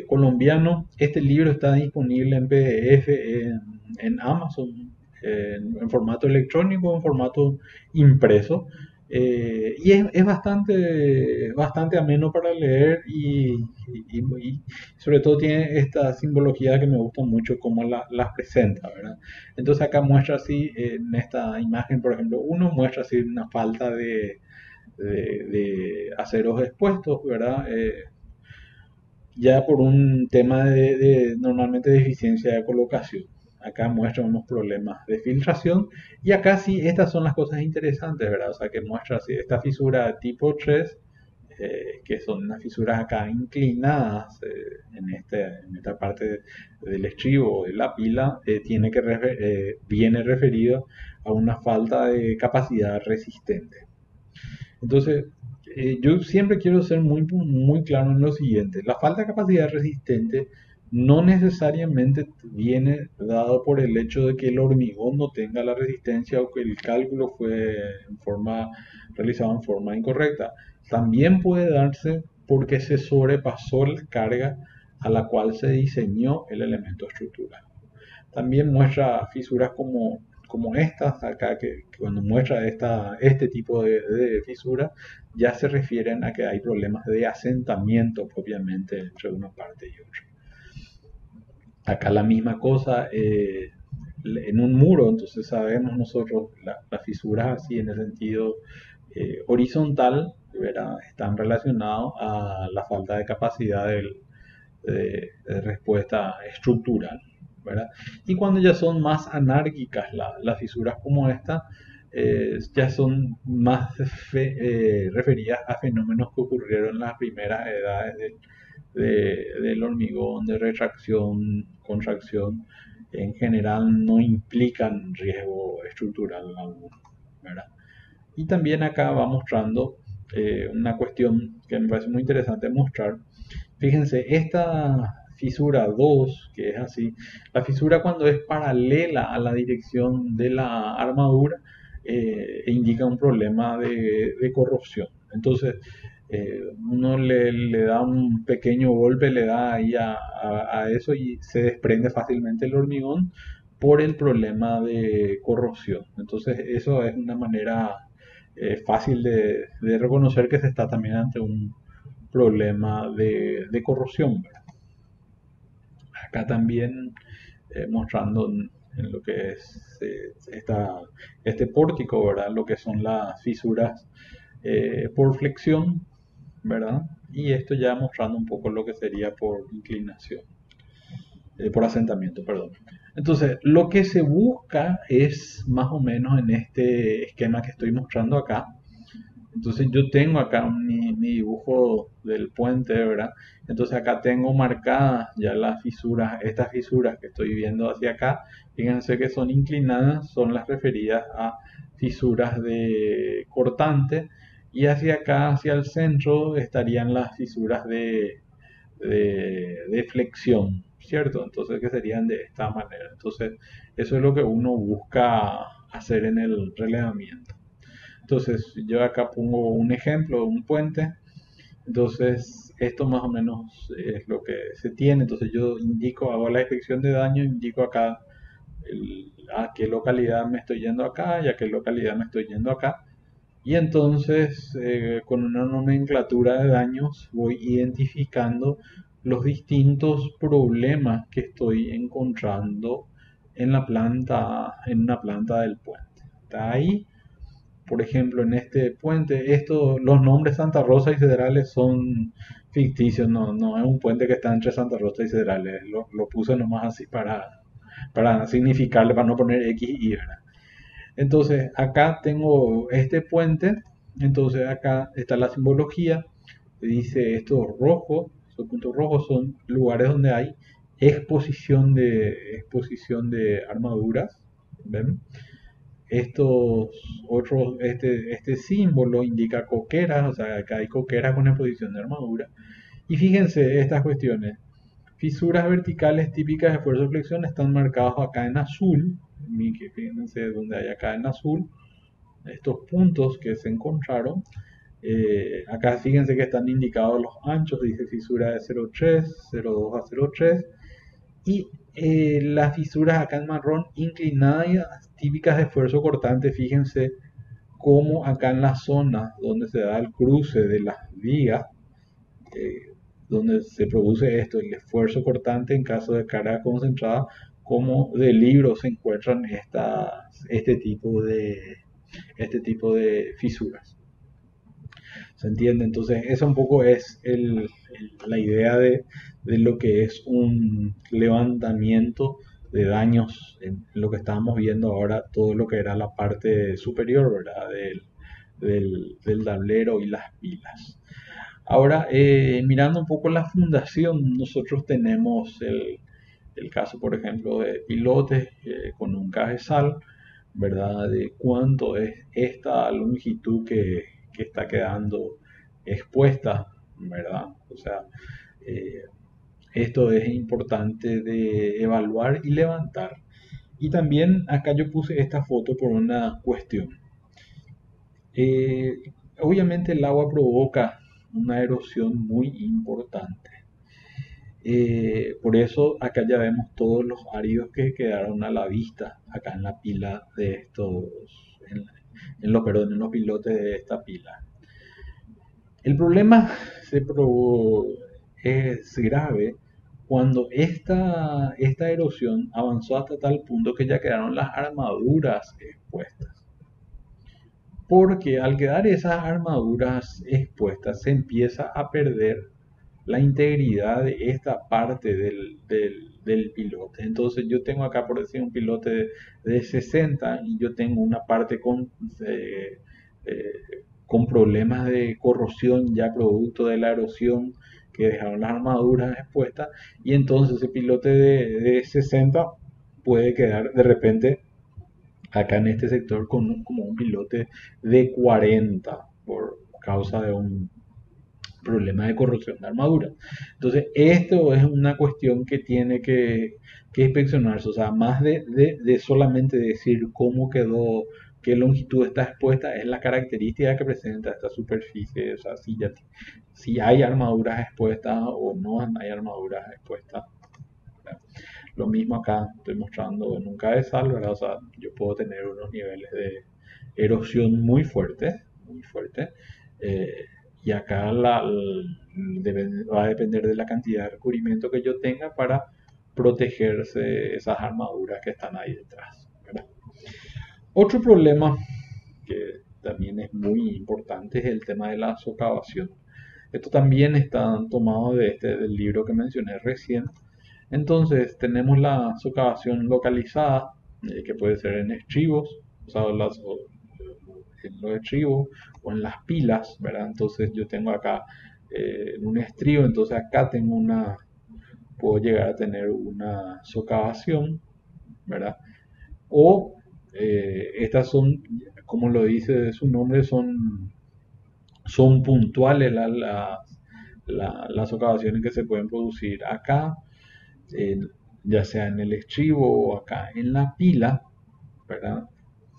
colombiano. Este libro está disponible en PDF en Amazon, en formato electrónico, en formato impreso. Y es bastante ameno para leer y sobre todo tiene esta simbología que me gusta mucho como las presenta, ¿verdad? Entonces acá muestra así, en esta imagen, por ejemplo, uno muestra así una falta de aceros expuestos, ¿verdad? Ya por un tema normalmente de eficiencia de colocación. Acá muestra unos problemas de filtración y acá sí, estas son las cosas interesantes, ¿verdad? O sea, que muestra así, esta fisura tipo 3, que son unas fisuras acá inclinadas en esta parte del estribo de la pila, viene referido a una falta de capacidad resistente. Entonces, yo siempre quiero ser muy claro en lo siguiente. La falta de capacidad resistente no necesariamente viene dado por el hecho de que el hormigón no tenga la resistencia o que el cálculo fue realizado en forma incorrecta. También puede darse porque se sobrepasó la carga a la cual se diseñó el elemento estructural. También muestra fisuras como estas acá, que cuando muestra este tipo de fisuras, ya se refieren a que hay problemas de asentamiento propiamente entre una parte y otra. Acá la misma cosa en un muro, entonces sabemos nosotros las fisuras así en el sentido horizontal, ¿verdad? Están relacionados a la falta de capacidad de respuesta estructural, ¿verdad? Y cuando ya son más anárquicas las fisuras como esta, ya son más referidas a fenómenos que ocurrieron en las primeras edades del hormigón, de retracción, contracción. En general no implican riesgo estructural alguno, ¿verdad? Y también acá va mostrando una cuestión que me parece muy interesante mostrar. Fíjense, esta fisura 2, que es así, la fisura cuando es paralela a la dirección de la armadura, indica un problema de corrosión. Entonces, uno le da un pequeño golpe, le da ahí a eso y se desprende fácilmente el hormigón por el problema de corrosión. Entonces, eso es una manera fácil de reconocer que se está también ante un problema de corrosión, ¿verdad? Acá también mostrando en lo que es este pórtico, ¿verdad? Lo que son las fisuras por flexión, ¿verdad? Y esto ya mostrando un poco lo que sería por inclinación, por asentamiento, perdón. Entonces, lo que se busca es más o menos en este esquema que estoy mostrando acá. Entonces yo tengo acá mi dibujo del puente, ¿verdad? Entonces acá tengo marcadas ya las fisuras, estas fisuras que estoy viendo hacia acá. Fíjense que son inclinadas, son las referidas a fisuras de cortante. Y hacia acá, hacia el centro, estarían las fisuras de flexión, ¿cierto? Entonces que serían de esta manera. Entonces eso es lo que uno busca hacer en el relevamiento. Entonces yo acá pongo un ejemplo de un puente. Entonces esto más o menos es lo que se tiene. Entonces yo indico, hago la inspección de daño, indico acá a qué localidad me estoy yendo acá y a qué localidad me estoy yendo acá. Y entonces con una nomenclatura de daños voy identificando los distintos problemas que estoy encontrando en una planta del puente. Está ahí. Por ejemplo, en este puente, los nombres Santa Rosa y Cedrales son ficticios, no es un puente que está entre Santa Rosa y Cedrales, lo puse nomás así para significarle, para no poner X y Y, ¿verdad? Entonces, acá tengo este puente, entonces acá está la simbología, dice estos puntos rojos son lugares donde hay exposición de armaduras, ¿ven? Este símbolo indica coqueras, o sea, acá hay coqueras con exposición de armadura. Y fíjense estas cuestiones. Fisuras verticales típicas de fuerza de flexión están marcadas acá en azul. Fíjense donde hay acá en azul. Estos puntos que se encontraron. Acá fíjense que están indicados los anchos, dice fisura de 0,3, 0,2 a 0,3. Y las fisuras acá en marrón inclinadas típicas de esfuerzo cortante, fíjense cómo acá en la zona donde se da el cruce de las vías, donde se produce esto, el esfuerzo cortante en caso de carga concentrada, como de libro se encuentran este tipo de fisuras. ¿Se entiende? Entonces, esa un poco es la idea de lo que es un levantamiento de daños en lo que estábamos viendo ahora, todo lo que era la parte superior, ¿verdad? Del tablero y las pilas. Ahora, mirando un poco la fundación, nosotros tenemos el caso, por ejemplo, de pilotes con un cabezal, ¿verdad? De cuánto es esta longitud que está quedando expuesta, ¿verdad? O sea, eh, esto es importante de evaluar y levantar. Y también acá yo puse esta foto por una cuestión. Eh, Obviamente el agua provoca una erosión muy importante. Por eso acá ya vemos todos los áridos que quedaron a la vista acá en la pila de estos, en en los pilotes de esta pila. El problema es grave cuando esta erosión avanzó hasta tal punto que ya quedaron las armaduras expuestas. Porque al quedar esas armaduras expuestas se empieza a perder la integridad de esta parte del pilote. Entonces yo tengo acá, por decir, un pilote de 60 y yo tengo una parte eh, con problemas de corrosión ya producto de la erosión que dejaron las armaduras expuestas, y entonces ese pilote de 60 puede quedar de repente acá en este sector como un pilote de 40 por causa de un problema de corrosión de armadura. Entonces, esto es una cuestión que tiene que inspeccionarse, o sea, más de solamente decir cómo quedó, qué longitud está expuesta, es la característica que presenta esta superficie, o sea, si hay armaduras expuestas o no hay armaduras expuestas. Lo mismo acá estoy mostrando en un cabezal, ¿verdad? O sea, yo puedo tener unos niveles de erosión muy fuertes, muy fuertes. Y acá va a depender de la cantidad de recubrimiento que yo tenga para protegerse esas armaduras que están ahí detrás, ¿verdad? Otro problema que también es muy importante es el tema de la socavación. Esto también está tomado del libro que mencioné recién. Entonces tenemos la socavación localizada, que puede ser en estribos, o sea, en los estribos o en las pilas, ¿verdad? Entonces yo tengo acá un estribo, entonces acá puedo llegar a tener una socavación, ¿verdad? O estas son, como lo dice su nombre, son puntuales las socavaciones que se pueden producir acá, eh, ya sea en el estribo o acá en la pila, ¿verdad?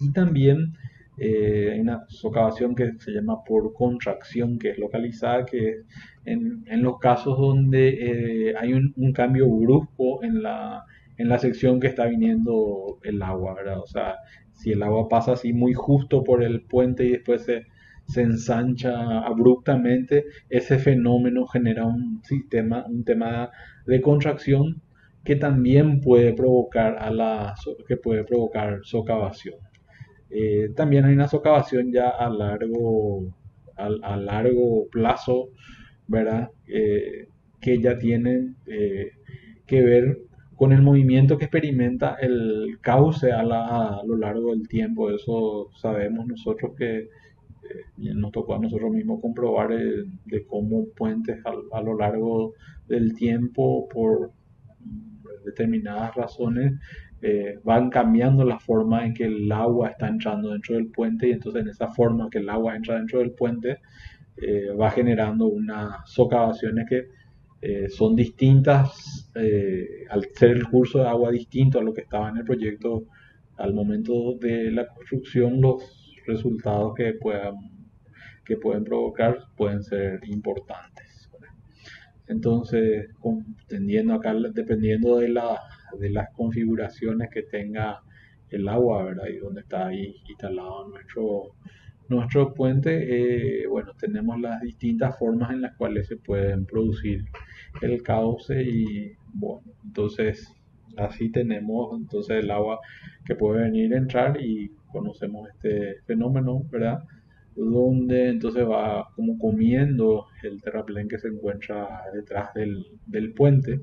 Y también hay una socavación que se llama por contracción, que es localizada, que es en los casos donde hay un cambio brusco en la sección que está viniendo el agua, ¿verdad? O sea, si el agua pasa así muy justo por el puente y después se ensancha abruptamente, ese fenómeno genera un tema de contracción que también puede provocar que puede provocar socavación. También hay una socavación ya a largo plazo, ¿verdad? Que ya tienen que ver con el movimiento que experimenta el cauce a lo largo del tiempo. Eso sabemos nosotros que nos tocó a nosotros mismos comprobar de cómo puentes a lo largo del tiempo por determinadas razones van cambiando la forma en que el agua está entrando dentro del puente, y entonces en esa forma que el agua entra dentro del puente va generando unas socavaciones que son distintas al ser el curso de agua distinto a lo que estaba en el proyecto al momento de la construcción. Los resultados que pueden provocar pueden ser importantes. Entonces, tendiendo acá, dependiendo de las configuraciones que tenga el agua, ¿verdad? Y donde está ahí instalado Nuestro puente, bueno, tenemos las distintas formas en las cuales se pueden producir el cauce y, bueno, entonces así tenemos entonces el agua que puede venir a entrar y conocemos este fenómeno, ¿verdad? Donde entonces va como comiendo el terraplén que se encuentra detrás del puente.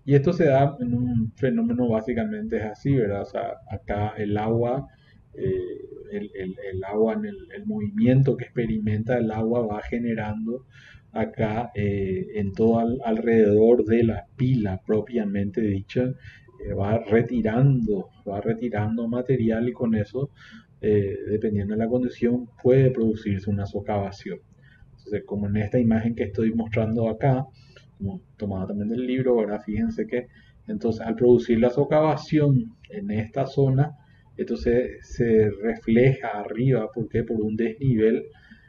Y esto se da en un fenómeno básicamente es así, ¿verdad? O sea, acá el agua, el agua en el movimiento que experimenta el agua va generando acá en todo alrededor de la pila propiamente dicha, va retirando material y con eso, dependiendo de la condición, puede producirse una socavación. Entonces, como en esta imagen que estoy mostrando acá, como tomada también del libro, ahora fíjense que entonces al producir la socavación en esta zona, entonces se refleja arriba, ¿por qué? Por un desnivel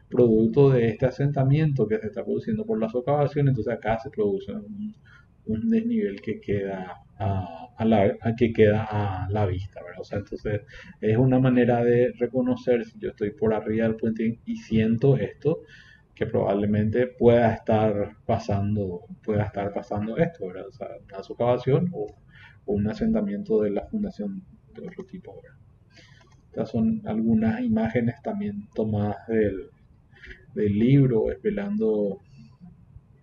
producto de este asentamiento que se está produciendo por la socavación, entonces acá se produce un desnivel que queda que queda a la vista, ¿verdad? O sea, entonces es una manera de reconocer si yo estoy por arriba del puente y siento esto, que probablemente pueda estar pasando esto, ¿verdad? O sea, una socavación o un asentamiento de la fundación de otro tipo, ¿verdad? Estas son algunas imágenes también tomadas del libro, esperando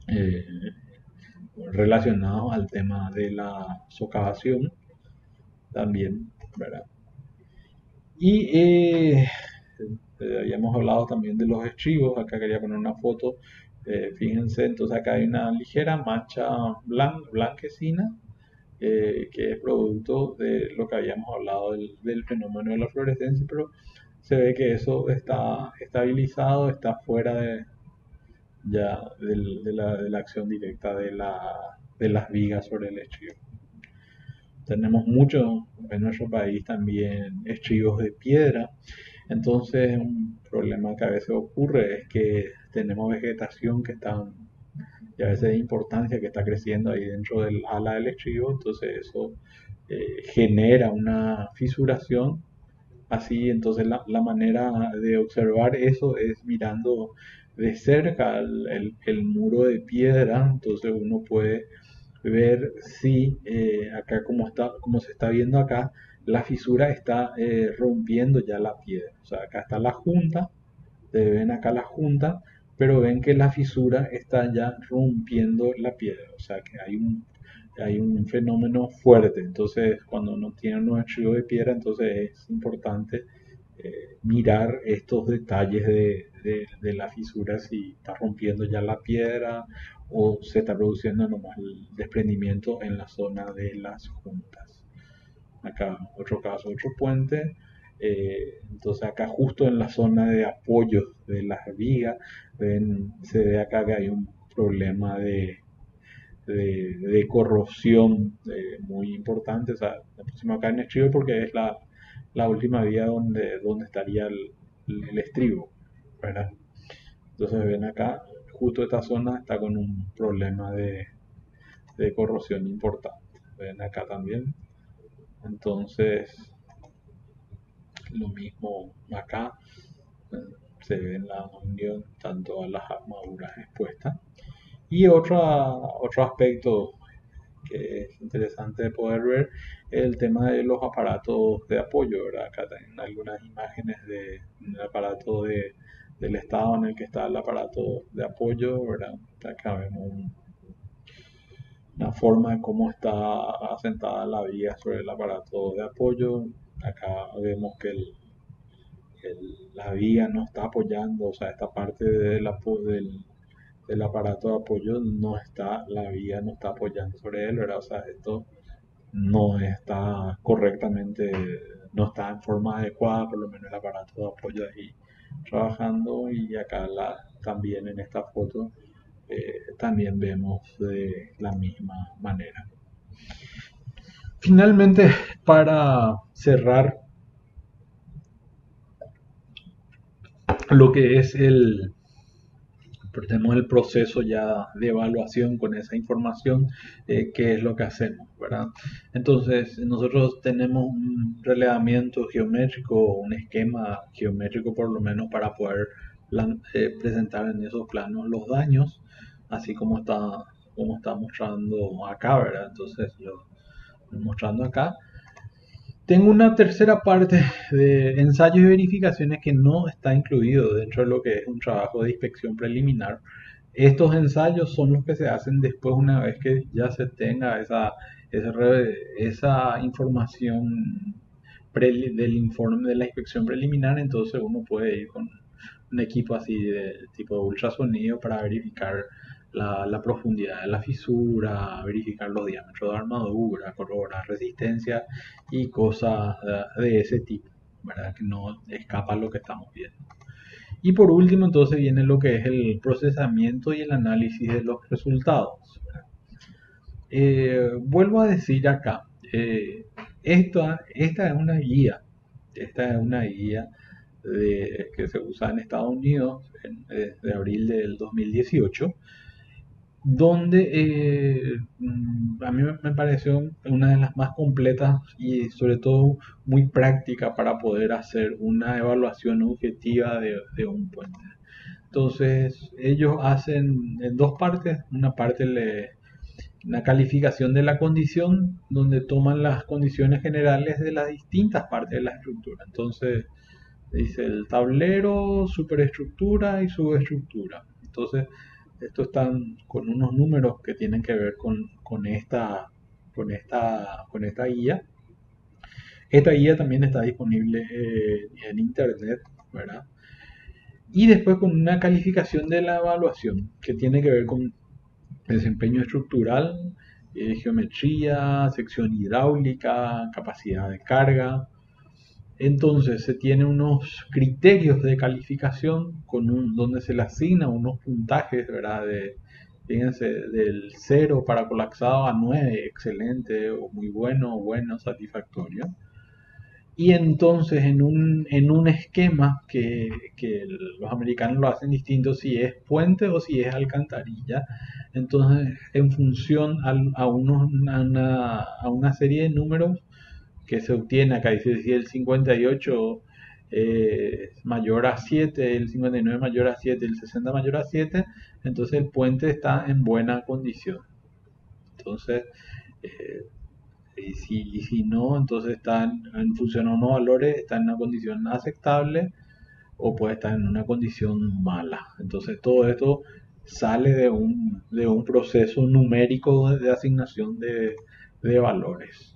eh, relacionados al tema de la socavación también, ¿verdad? Y habíamos hablado también de los estribos, acá quería poner una foto, fíjense, entonces acá hay una ligera mancha blanquecina, que es producto de lo que habíamos hablado del fenómeno de la fluorescencia, pero se ve que eso está estabilizado, está fuera de la acción directa de las vigas sobre el estribo. Tenemos mucho en nuestro país también estribos de piedra, entonces un problema que a veces ocurre es que tenemos vegetación que está, y a veces de importancia, que está creciendo ahí dentro del ala del estribo, entonces eso genera una fisuración. Así, entonces la manera de observar eso es mirando de cerca el muro de piedra, entonces uno puede ver si acá como se está viendo acá, la fisura está rompiendo ya la piedra. O sea, acá está la junta, ven acá la junta, pero ven que la fisura está ya rompiendo la piedra. O sea, que hay un fenómeno fuerte. Entonces, cuando uno tiene un estribo de piedra, entonces es importante mirar estos detalles de la fisura, si está rompiendo ya la piedra o se está produciendo nomás el desprendimiento en la zona de las juntas. Acá otro caso, otro puente. Entonces acá justo en la zona de apoyo de las vigas, se ve acá que hay un problema de corrosión muy importante. O sea, la pusimos acá en estribo porque es la última vía donde estaría el estribo, ¿verdad? Entonces ven acá, justo esta zona está con un problema de corrosión importante. Ven acá también. Entonces, lo mismo acá, se ve en la unión tanto a las armaduras expuestas. Y otro aspecto que es interesante de poder ver es el tema de los aparatos de apoyo, ¿verdad? Acá tienen algunas imágenes del aparato del estado en el que está el aparato de apoyo, ¿verdad? Acá vemos una forma de cómo está asentada la viga sobre el aparato de apoyo. Acá vemos que la viga no está apoyando, o sea, esta parte del aparato de apoyo la viga no está apoyando sobre él, ¿verdad? O sea, esto no está correctamente, no está en forma adecuada, por lo menos el aparato de apoyo ahí trabajando. Y acá también en esta foto también vemos de la misma manera. Finalmente, para cerrar lo que es tenemos el proceso ya de evaluación con esa información, qué es lo que hacemos, ¿verdad? ¿verdad? Entonces, nosotros tenemos un relevamiento geométrico, un esquema geométrico por lo menos para poder presentar en esos planos los daños, así como está mostrando acá, ¿verdad? Entonces, lo estoy mostrando acá. Tengo una tercera parte de ensayos y verificaciones que no está incluido dentro de lo que es un trabajo de inspección preliminar. Estos ensayos son los que se hacen después, una vez que ya se tenga esa información del informe de la inspección preliminar. Entonces uno puede ir con un equipo así de tipo de ultrasonido para verificar la profundidad de la fisura, verificar los diámetros de armadura, corroborar resistencia y cosas de ese tipo, ¿verdad? Que no escapa lo que estamos viendo. Y por último, entonces viene lo que es el procesamiento y el análisis de los resultados. Vuelvo a decir acá, esta es una guía. Esta es una guía que se usa en Estados Unidos de abril del 2018, donde a mí me pareció una de las más completas y sobre todo muy práctica para poder hacer una evaluación objetiva de un puente. Entonces ellos hacen en dos partes, una parte una calificación de la condición, donde toman las condiciones generales de las distintas partes de la estructura. Entonces dice el tablero, superestructura y subestructura. Entonces estos están con unos números que tienen que ver con esta guía. Esta guía también está disponible en internet, ¿verdad? Y después con una calificación de la evaluación que tiene que ver con desempeño estructural, geometría, sección hidráulica, capacidad de carga. Entonces se tiene unos criterios de calificación donde se le asigna unos puntajes, ¿verdad? Fíjense, del 0 para colapsado a 9, excelente, o muy bueno, bueno, satisfactorio. Y entonces en un esquema que los americanos lo hacen distinto si es puente o si es alcantarilla. Entonces en función a una serie de números que se obtiene, acá dice si el 58 mayor a 7, el 59 mayor a 7, el 60 mayor a 7, entonces el puente está en buena condición. Entonces, y si no, entonces está en función a unos valores, está en una condición aceptable o puede estar en una condición mala. Entonces todo esto sale de un proceso numérico de asignación de valores.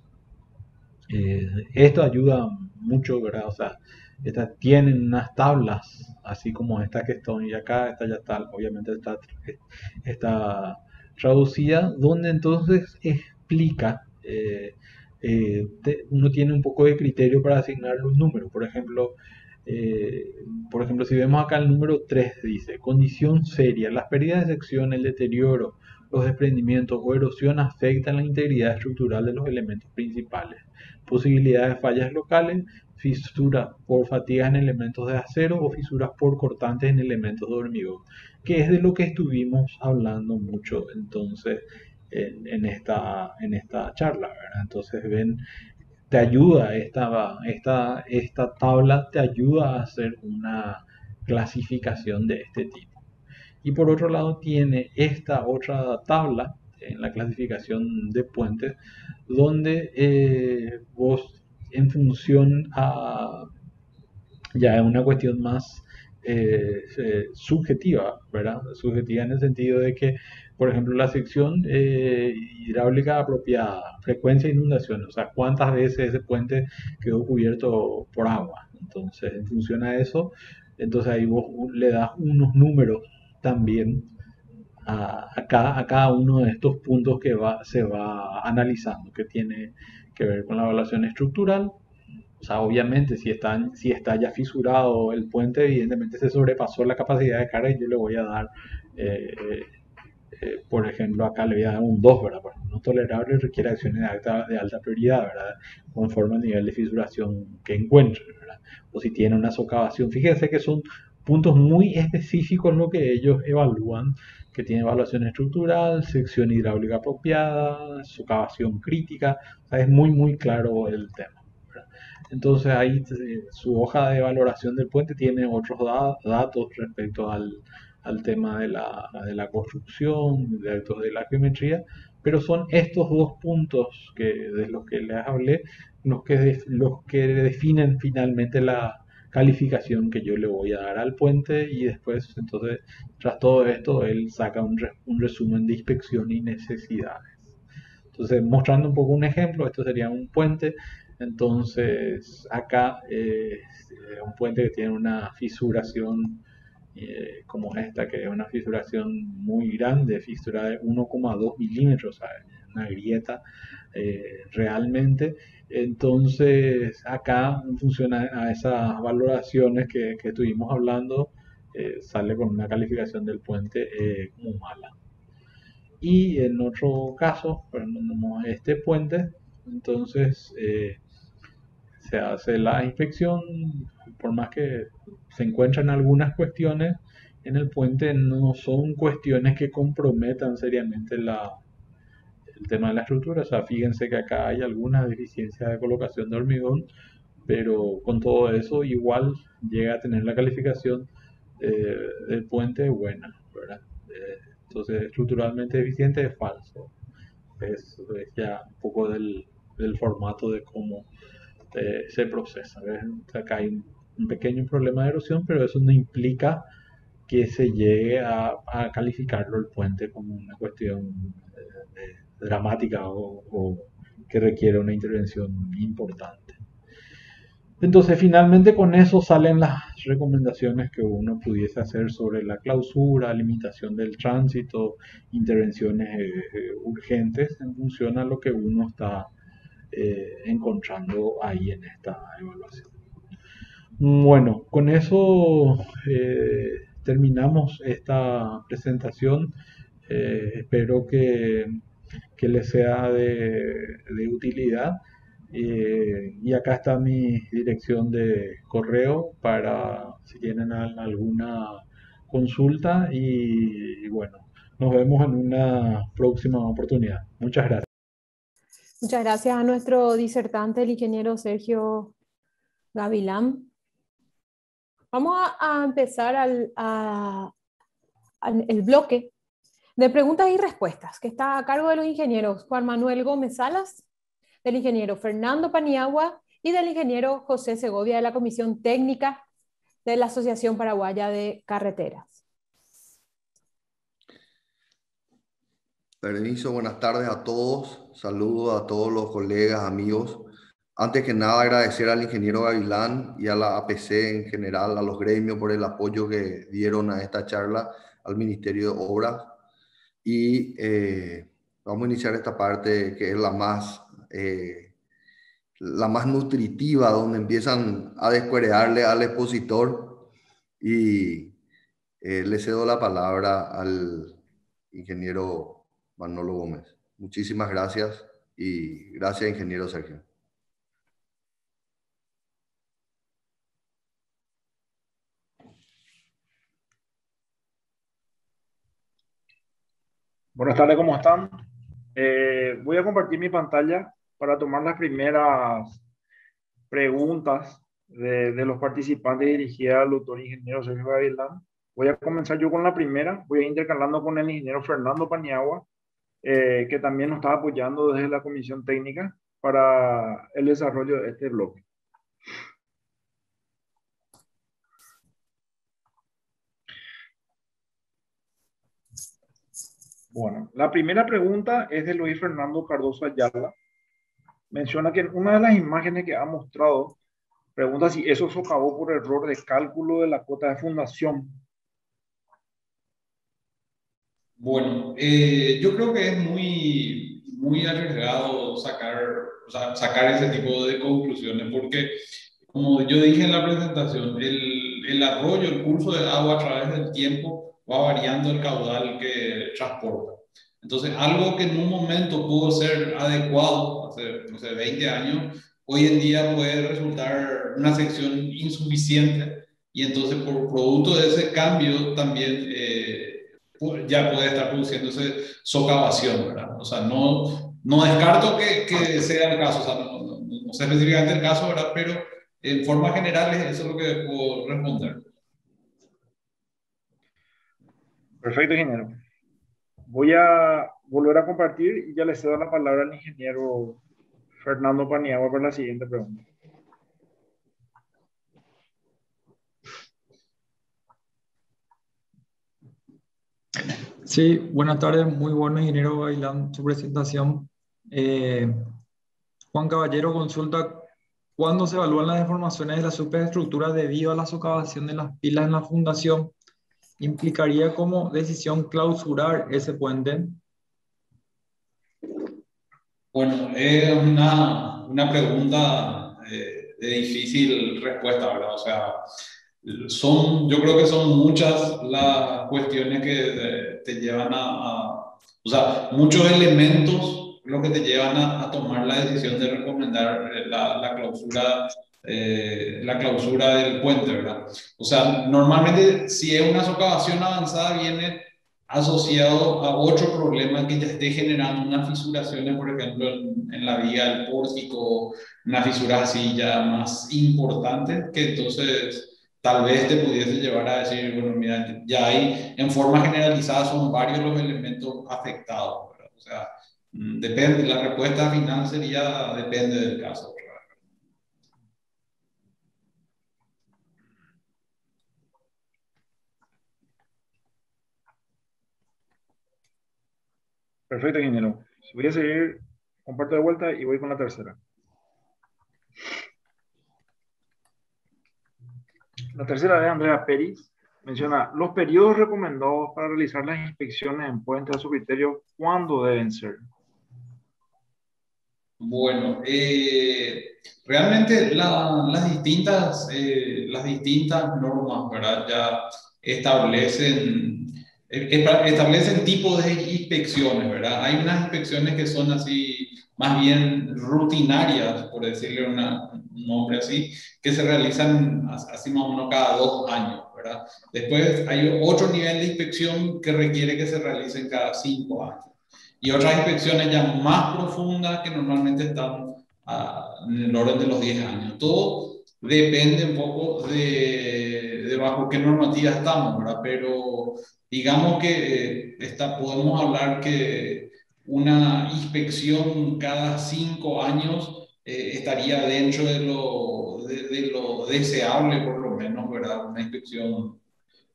Esto ayuda mucho, ¿verdad? O sea, estas tienen unas tablas, así como esta que estoy acá, esta ya está, obviamente está traducida, donde entonces explica, uno tiene un poco de criterio para asignar los números. Por ejemplo, si vemos acá el número 3, dice, condición seria, las pérdidas de sección, el deterioro, los desprendimientos o erosión afectan la integridad estructural de los elementos principales. Posibilidad de fallas locales, fisuras por fatigas en elementos de acero o fisuras por cortantes en elementos de hormigón, que es de lo que estuvimos hablando mucho entonces en esta charla, ¿verdad? Entonces ven, te ayuda esta tabla, te ayuda a hacer una clasificación de este tipo. Y por otro lado tiene esta otra tabla en la clasificación de puentes, donde vos en función a ya es una cuestión más subjetiva, ¿verdad? Subjetiva en el sentido de que, por ejemplo, la sección hidráulica apropiada, frecuencia de inundación, o sea, cuántas veces ese puente quedó cubierto por agua. Entonces, en función a eso, entonces ahí vos le das unos números también a cada uno de estos puntos que se va analizando, que tiene que ver con la evaluación estructural. O sea, obviamente, si está ya fisurado el puente, evidentemente se sobrepasó la capacidad de carga y yo le voy a dar, por ejemplo, acá le voy a dar un 2, ¿verdad? Bueno, no tolerable, requiere acciones de alta prioridad, ¿verdad? Conforme al nivel de fisuración que encuentre, ¿verdad? O si tiene una socavación. Fíjense que son puntos muy específicos lo que ellos evalúan, que tiene evaluación estructural, sección hidráulica apropiada, socavación crítica, o sea, es muy, muy claro el tema. Entonces ahí su hoja de valoración del puente tiene otros datos respecto al tema de la construcción, de datos de la geometría, pero son estos dos puntos de los que les hablé los que definen finalmente la calificación que yo le voy a dar al puente, y después, entonces, tras todo esto, él saca un resumen de inspección y necesidades. Entonces, mostrando un poco un ejemplo, esto sería un puente. Entonces, acá es un puente que tiene una fisuración como esta, que es una fisuración muy grande, fisura de 1,2 milímetros, ¿sabes? Una grieta realmente. Entonces, acá, en función a esas valoraciones que estuvimos hablando, sale con una calificación del puente como mala. Y en otro caso, tenemos este puente, entonces se hace la inspección, por más que se encuentran algunas cuestiones en el puente, no son cuestiones que comprometan seriamente el tema de la estructura. O sea, fíjense que acá hay algunas deficiencias de colocación de hormigón, pero con todo eso igual llega a tener la calificación del puente buena, ¿verdad? Entonces, estructuralmente eficiente es falso. Es ya un poco del formato de cómo se procesa. ¿Ves? Acá hay un pequeño problema de erosión, pero eso no implica que se llegue a calificarlo el puente como una cuestión dramática o que requiere una intervención importante. Entonces, finalmente con eso salen las recomendaciones que uno pudiese hacer sobre la clausura, limitación del tránsito, intervenciones urgentes en función a lo que uno está encontrando ahí en esta evaluación. Bueno, con eso terminamos esta presentación. Espero que les sea de utilidad. Y acá está mi dirección de correo para si tienen alguna consulta, y bueno, nos vemos en una próxima oportunidad. Muchas gracias. Muchas gracias a nuestro disertante, el ingeniero Sergio Gavilán. Vamos a empezar el bloque de preguntas y respuestas, que está a cargo de los ingenieros Juan Manuel Gómez Salas, del ingeniero Fernando Paniagua y del ingeniero José Segovia, de la Comisión Técnica de la Asociación Paraguaya de Carreteras. Permiso, buenas tardes a todos. Saludos a todos los colegas, amigos. Antes que nada, agradecer al ingeniero Gavilán y a la APC en general, a los gremios por el apoyo que dieron a esta charla, al Ministerio de Obras. Y vamos a iniciar esta parte que es la más nutritiva, donde empiezan a descuerearle al expositor, y le cedo la palabra al ingeniero Manolo Gómez. Muchísimas gracias, y gracias, ingeniero Sergio. Buenas tardes, ¿cómo están? Voy a compartir mi pantalla para tomar las primeras preguntas de los participantes dirigidas al doctor ingeniero Sergio Gavilán. Voy a comenzar yo con la primera. Voy a ir intercalando con el ingeniero Fernando Paniagua, que también nos está apoyando desde la Comisión Técnica para el desarrollo de este bloque. Bueno, la primera pregunta es de Luis Fernando Cardoso Ayala. Menciona que en una de las imágenes que ha mostrado, pregunta si eso socavó por error de cálculo de la cuota de fundación. Bueno, yo creo que es muy arriesgado sacar ese tipo de conclusiones, porque como yo dije en la presentación, el arroyo, el curso del agua a través del tiempo va variando el caudal que transporta. Entonces, algo que en un momento pudo ser adecuado, hace, no sé, 20 años, hoy en día puede resultar una sección insuficiente y entonces por producto de ese cambio también ya puede estar produciéndose socavación, ¿verdad? O sea, no descarto que sea el caso, o sea, no sé específicamente el caso, ¿verdad? Pero en forma general eso es lo que puedo responder. Perfecto, ingeniero. Voy a volver a compartir y ya le cedo la palabra al ingeniero Fernando Paniagua para la siguiente pregunta. Sí, buenas tardes, muy bueno, ingeniero Gavilán, su presentación. Juan Caballero consulta, ¿cuándo se evalúan las deformaciones de la superestructura debido a la socavación de las pilas en la fundación? ¿Implicaría como decisión clausurar ese puente? Bueno, es una pregunta de difícil respuesta, ¿verdad? O sea, yo creo que son muchas las cuestiones que te llevan o sea, muchos elementos lo que te llevan a tomar la decisión de recomendar la clausura del puente, ¿verdad? O sea, normalmente si es una socavación avanzada viene asociado a otro problema que ya esté generando unas fisuraciones, por ejemplo, en la vía del pórtico, una fisura así ya más importante, que entonces tal vez te pudiese llevar a decir, bueno, mira, ya hay, en forma generalizada son varios los elementos afectados, ¿verdad? O sea, depende, la respuesta final sería, depende del caso. Perfecto, ingeniero. Voy a seguir, comparto de vuelta y voy con la tercera. La tercera de Andrea Peris menciona, los periodos recomendados para realizar las inspecciones en puentes a su criterio, ¿cuándo deben ser? Bueno, realmente las distintas normas, ¿verdad? Ya establecen tipos de inspecciones, ¿verdad? Hay unas inspecciones que son así, más bien rutinarias, por decirle un nombre así, que se realizan así más o menos cada 2 años, ¿verdad? Después hay otro nivel de inspección que requiere que se realicen cada 5 años. Y otras inspecciones ya más profundas que normalmente están en el orden de los 10 años. Todo depende un poco de bajo qué normativa estamos, ¿verdad? Pero digamos que podemos hablar que una inspección cada 5 años estaría dentro de lo deseable, por lo menos, ¿verdad? Una inspección,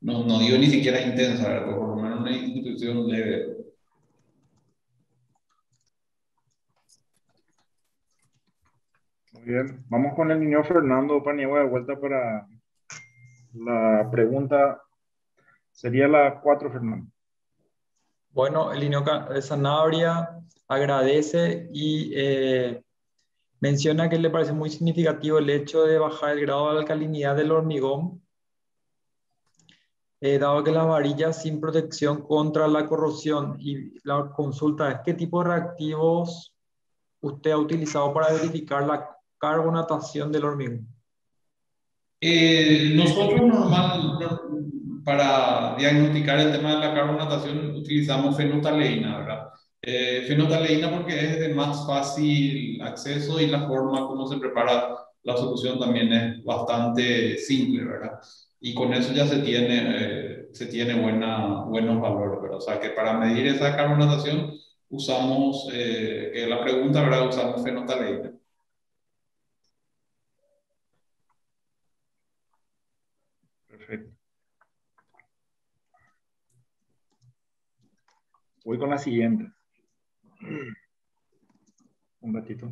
no digo ni siquiera intensa, ¿verdad? Pero por lo menos una inspección leve. Muy bien, vamos con el ingeniero Fernando Paniagua de vuelta para la pregunta. Sería la 4, Fernando. Bueno, el ingeniero Sanabria agradece y menciona que le parece muy significativo el hecho de bajar el grado de alcalinidad del hormigón, dado que las varillas sin protección contra la corrosión. Y la consulta es, ¿qué tipo de reactivos usted ha utilizado para verificar la carbonatación del hormigón? Nosotros para diagnosticar el tema de la carbonatación utilizamos fenotaleína, ¿verdad? Fenotaleína porque es de más fácil acceso y la forma como se prepara la solución también es bastante simple, ¿verdad? Y con eso ya se tiene buenos valores, ¿verdad? O sea que para medir esa carbonatación usamos, que la pregunta, ¿verdad? Usamos fenotaleína. Perfecto. Voy con la siguiente. Un ratito.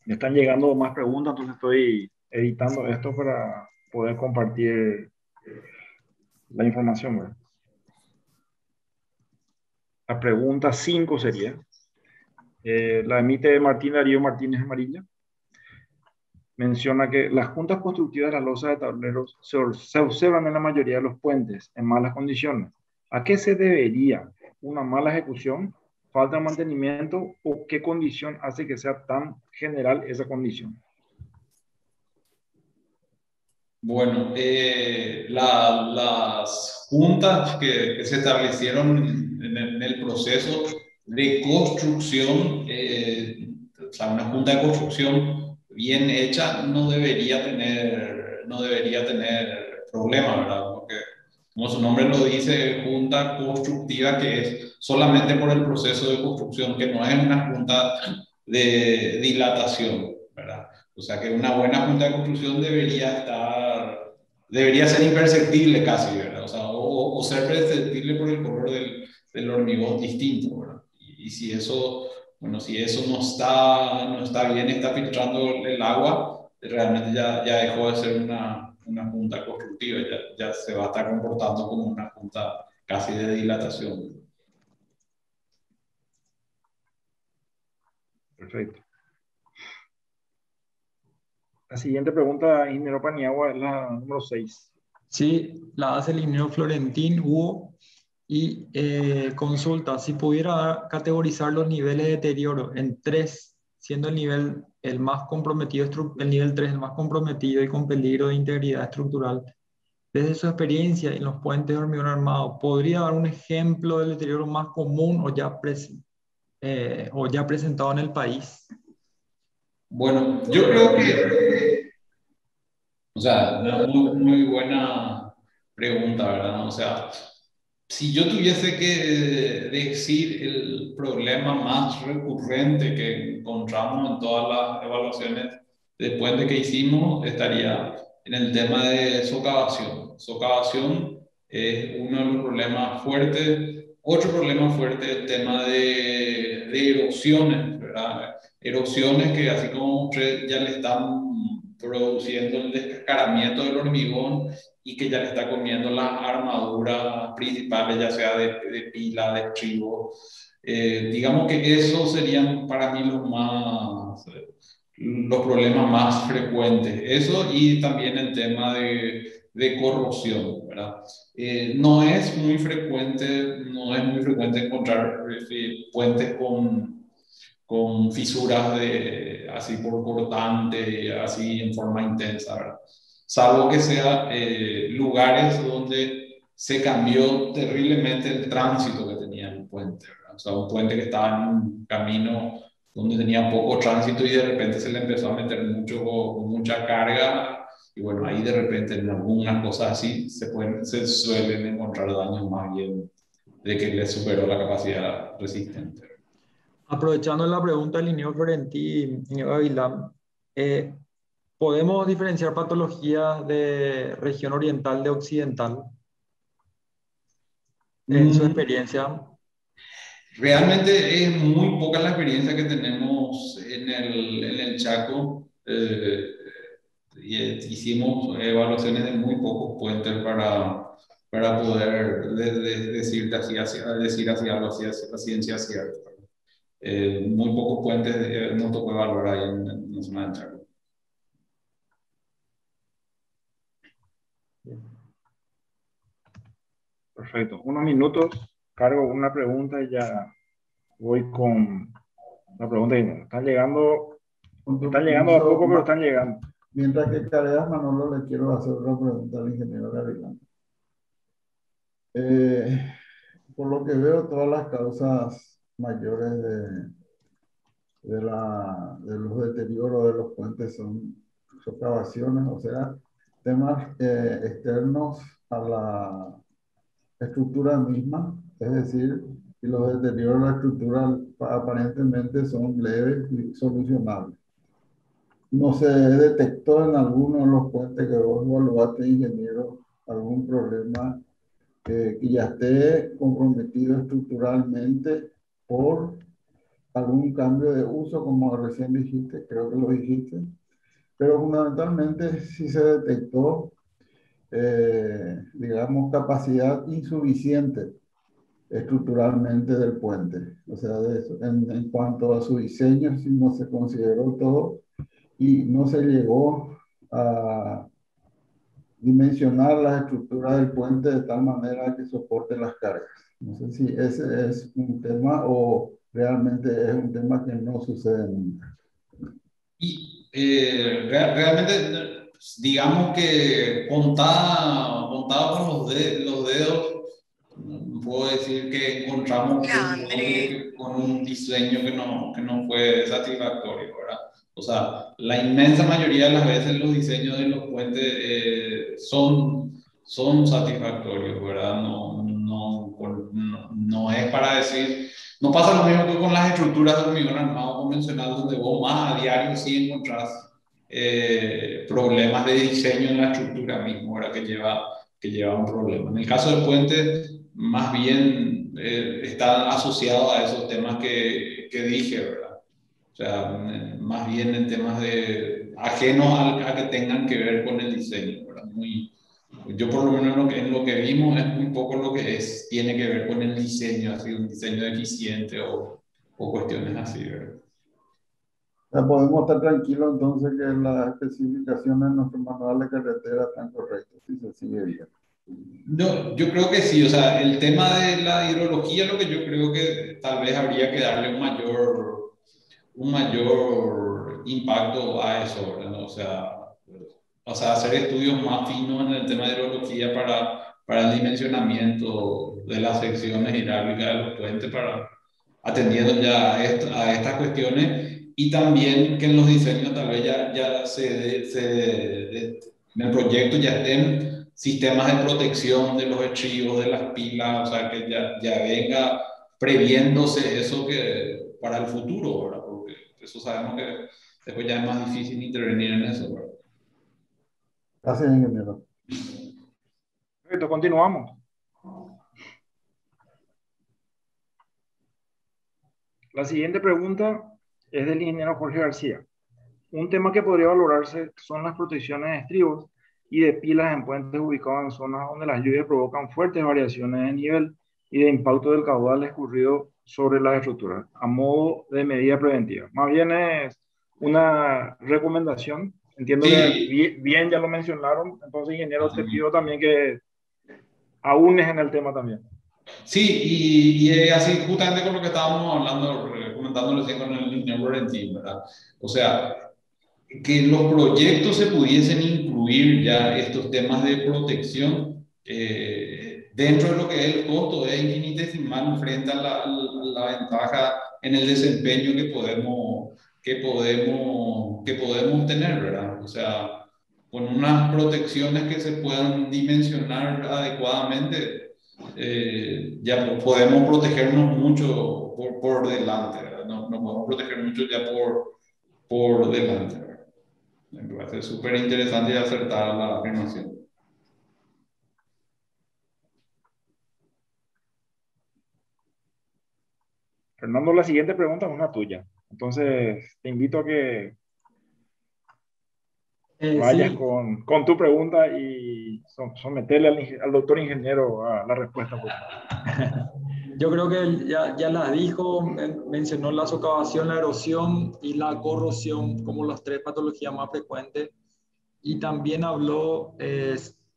Me están llegando más preguntas, entonces estoy editando esto para poder compartir la información, ¿verdad? La pregunta 5 sería, la emite Martín Darío Martínez Amarilla. Menciona que las juntas constructivas de las losas de tableros se observan en la mayoría de los puentes en malas condiciones. ¿A qué se debería? ¿Una mala ejecución? ¿Falta de mantenimiento? ¿O qué condición hace que sea tan general esa condición? Bueno, las juntas que se establecieron en el proceso de construcción, o sea, una junta de construcción bien hecha no debería tener problema, ¿verdad? Porque como su nombre lo dice, junta constructiva, que es solamente por el proceso de construcción, que no es una junta de dilatación, ¿verdad? O sea que una buena junta de construcción debería ser imperceptible casi, ¿verdad? O sea, o ser perceptible por el color del hormigón distinto, ¿verdad? Y si eso, bueno, si eso no está bien, está filtrando el agua, realmente ya dejó de ser una junta constructiva, ya se va a estar comportando como una junta casi de dilatación. Perfecto. La siguiente pregunta, ingeniero Paniagua, es la número 6. Sí, la hace el ingeniero Florentín Hugo y consulta si pudiera categorizar los niveles de deterioro en tres, siendo el nivel el más comprometido, el nivel 3 el más comprometido y con peligro de integridad estructural. Desde su experiencia en los puentes de hormigón armado, ¿podría dar un ejemplo del deterioro más común o ya presentado en el país? Bueno, yo creo que, o sea, una muy buena pregunta, ¿verdad? O sea, si yo tuviese que decir el problema más recurrente que encontramos en todas las evaluaciones de puente que hicimos, estaría en el tema de socavación. Socavación es uno de los problemas fuertes. Otro problema fuerte es el tema de erosiones, ¿verdad? Erosiones que, así como usted, ya le están produciendo el descascaramiento del hormigón y que ya le está comiendo las armaduras principales, ya sea de pila, de estribo. Digamos que esos serían para mí los problemas más frecuentes. Eso y también el tema de corrosión, ¿verdad? No es muy frecuente encontrar puentes con fisuras así por cortante, así en forma intensa, ¿verdad? Salvo que sea lugares donde se cambió terriblemente el tránsito que tenía el puente, ¿verdad? O sea, un puente que estaba en un camino donde tenía poco tránsito y de repente se le empezó a meter mucha carga y bueno, ahí de repente en algunas cosas así se suelen encontrar daños más bien de que le superó la capacidad resistente. Aprovechando la pregunta del ingeniero Florentín, ingeniero Gavilán, ¿podemos diferenciar patologías de región oriental de occidental? En su experiencia. Realmente es muy poca la experiencia que tenemos en el Chaco. Hicimos evaluaciones de muy pocos puentes para poder decir algo así a ciencia cierta. Muy pocos puentes nos tocó evaluar ahí en la zona del Chaco. Perfecto. Unos minutos, cargo una pregunta y ya voy con la pregunta. Están llegando a poco, pero están llegando. Mientras que cargas, Manolo, le quiero hacer una pregunta al ingeniero Gavilán. Por lo que veo, todas las causas mayores de los deterioros de los puentes son socavaciones, o sea, temas externos a la estructura misma, es decir, y los deterioros de la estructura aparentemente son leves y solucionables. ¿No se detectó en alguno de los puentes que vos evaluaste, ingeniero, algún problema que ya esté comprometido estructuralmente por algún cambio de uso, como recién dijiste, creo que lo dijiste? Pero fundamentalmente sí se detectó, digamos, capacidad insuficiente estructuralmente del puente. O sea, de eso, en cuanto a su diseño, sí no se consideró todo y no se llegó a dimensionar las estructuras del puente de tal manera que soporte las cargas. No sé si ese es un tema o realmente es un tema que no sucede nunca. Y realmente digamos que contada con los dedos, puedo decir que encontramos con un diseño que no fue satisfactorio, ¿verdad? O sea, la inmensa mayoría de las veces los diseños de los puentes son satisfactorios, ¿verdad? No es para decir, no pasa lo mismo que con las estructuras de hormigón armado convencional, donde vos más a diario sí encontrás problemas de diseño en la estructura misma, ¿verdad? Que lleva un problema. En el caso del puente, más bien está asociado a esos temas que dije, ¿verdad? O sea, más bien en temas ajenos a que tengan que ver con el diseño, ¿verdad? Yo por lo menos en lo que vimos es muy poco lo que tiene que ver con el diseño, así un diseño eficiente o cuestiones así, ¿verdad? Podemos estar tranquilos entonces que las especificaciones de nuestro manual de carretera están correctas, si se sigue bien. No, yo creo que sí, o sea, el tema de la hidrología, lo que yo creo que tal vez habría que darle un mayor impacto a eso, ¿verdad? O sea, hacer estudios más finos en el tema de hidrología para el dimensionamiento de las secciones hidráulicas de los puentes, atendiendo ya a estas cuestiones, y también que en los diseños tal vez ya en el proyecto ya estén sistemas de protección de los estribos, de las pilas, o sea, que ya venga previéndose eso que para el futuro, ¿verdad? Porque eso sabemos que después ya es más difícil intervenir en eso, ¿verdad? Gracias, ingeniero. Perfecto, continuamos. La siguiente pregunta es del ingeniero Jorge García. Un tema que podría valorarse son las protecciones de estribos y de pilas en puentes ubicados en zonas donde las lluvias provocan fuertes variaciones de nivel y de impacto del caudal escurrido sobre las estructuras, a modo de medida preventiva. Más bien es una recomendación. Entiendo que bien ya lo mencionaron, entonces, ingeniero, te pido también que aunes en el tema también. Sí, y así justamente con lo que estábamos hablando, comentando recién con el ingeniero Florentín, ¿verdad? O sea, que los proyectos se pudiesen incluir ya estos temas de protección dentro de lo que es el costo es infinitesimal frente a la ventaja en el desempeño que podemos tener, ¿verdad? O sea, con unas protecciones que se puedan dimensionar adecuadamente, ya podemos protegernos mucho por delante, ¿verdad? No podemos proteger mucho ya por delante, ¿verdad? Me parece súper interesante y acertada la afirmación. Fernando, la siguiente pregunta es una tuya. Entonces, te invito a que vayas Sí. con tu pregunta y someterle al doctor ingeniero a la respuesta. Por favor. Yo creo que ya las dijo, mencionó la socavación, la erosión y la corrosión como las tres patologías más frecuentes. Y también habló,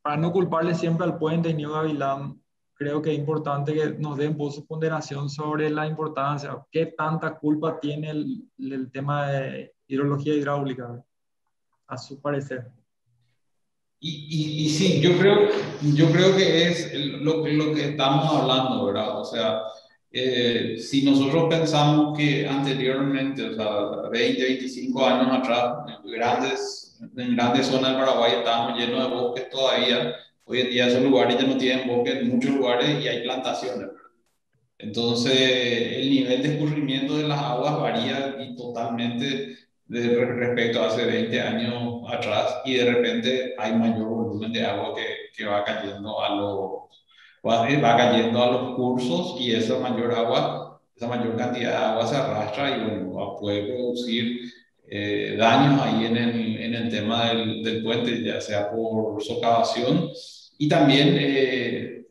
para no culparle siempre al puente, ingeniero Gavilán, creo que es importante que nos den su ponderación sobre la importancia, qué tanta culpa tiene el tema de hidrología hidráulica, a su parecer. Y sí, yo creo que es lo que estamos hablando, ¿verdad? O sea, si nosotros pensamos que anteriormente, o sea, 20, 25 años atrás, en grandes zonas del Paraguay estábamos llenos de bosques todavía, hoy en día esos lugares ya no tienen bosques en muchos lugares y hay plantaciones, ¿verdad? Entonces, el nivel de escurrimiento de las aguas varía y totalmente respecto a hace 20 años atrás, y de repente hay mayor volumen de agua que va cayendo va cayendo a los cursos, y esa mayor cantidad de agua se arrastra y bueno, puede producir daños ahí en el tema del puente, ya sea por socavación, y también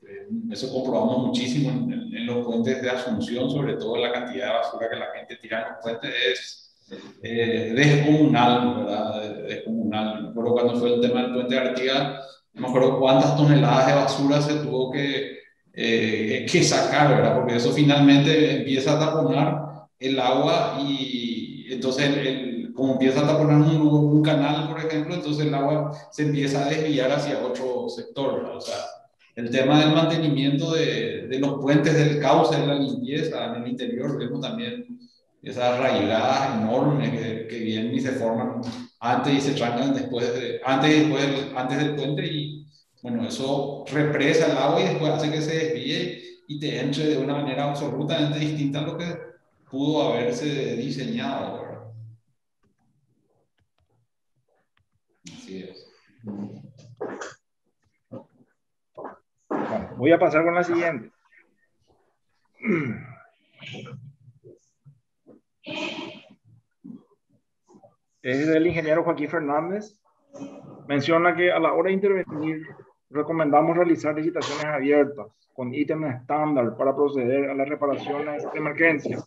eso comprobamos muchísimo en los puentes de Asunción, sobre todo la cantidad de basura que la gente tira en los puentes es descomunal, ¿verdad? Descomunal. Pero cuando fue el tema del puente de Artigas, no me acuerdo cuántas toneladas de basura se tuvo que sacar, ¿verdad? Porque eso finalmente empieza a taponar el agua, y entonces como empieza a taponar un canal, por ejemplo, entonces el agua se empieza a desviar hacia otro sector, ¿verdad? O sea, el tema del mantenimiento de los puentes del cauce, de la limpieza en el interior, vemos también esas raigadas enormes que vienen y se forman antes y se trancan antes del puente, y bueno, eso represa el agua y después hace que se desvíe y te entre de una manera absolutamente distinta a lo que pudo haberse diseñado, ¿verdad? Así es. Bueno, voy a pasar con la siguiente. Es del ingeniero Joaquín Fernández. Menciona que a la hora de intervenir recomendamos realizar licitaciones abiertas con ítems estándar para proceder a las reparaciones de emergencia,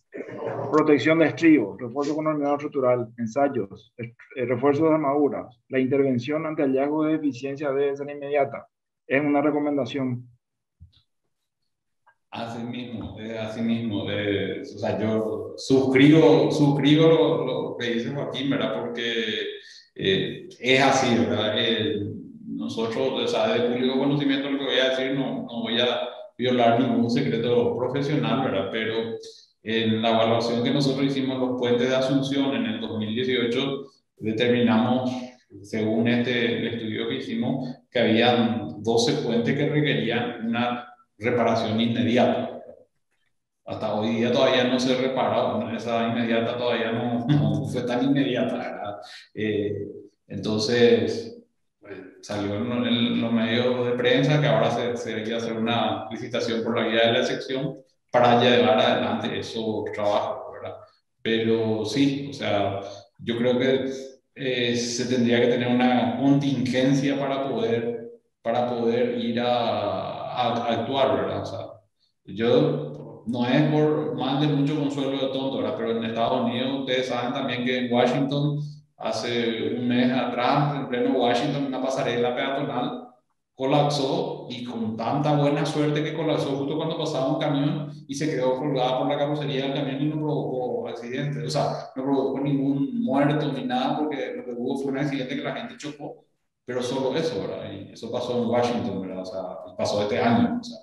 protección de estribos, refuerzo con hormigón estructural, ensayos, refuerzo de armaduras. La intervención ante hallazgo de deficiencia debe ser inmediata. Es una recomendación. Así mismo, así mismo. O sea, yo suscribo lo que dice Joaquín, ¿verdad? Porque es así, ¿verdad? Nosotros, o sea, de público conocimiento, lo que voy a decir, no voy a violar ningún secreto profesional, ¿verdad? Pero en la evaluación que nosotros hicimos los puentes de Asunción en el 2018, determinamos, según el estudio que hicimos, que habían 12 puentes que requerían una reparación inmediata. Hasta hoy día todavía no se repara, esa inmediata todavía no fue tan inmediata, ¿verdad? Entonces, salió en los medios de prensa que ahora se debería hacer una licitación por la vía de la excepción para llevar adelante esos trabajos, ¿verdad? Pero sí, o sea, yo creo que se tendría que tener una contingencia para poder ir a actuar, ¿verdad? O sea, yo no es por más de mucho consuelo de tonto, ¿verdad? Pero en Estados Unidos ustedes saben también que en Washington, hace un mes atrás, en pleno Washington, una pasarela peatonal colapsó, y con tanta buena suerte que colapsó justo cuando pasaba un camión y se quedó colgada por la carrocería del camión y no provocó accidente. O sea, no provocó ningún muerto ni nada, porque lo que hubo fue un accidente que la gente chocó, pero solo eso, ¿verdad? Y eso pasó en Washington, ¿verdad? O sea, pasó este año, o sea.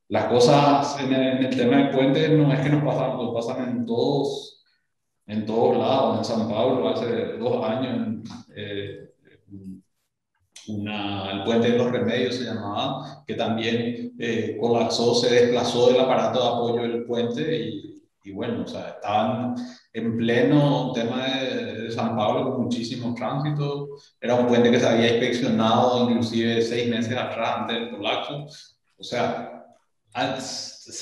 Las cosas en el tema del puente no es que nos pasan en todos lados. En San Pablo hace 2 años, el puente de los Remedios se llamaba, que también colapsó, se desplazó del aparato de apoyo del puente, y bueno, o sea, estaban en pleno tema de San Pablo con muchísimos tránsitos. Era un puente que se había inspeccionado inclusive 6 meses atrás, antes del colapso. O sea, es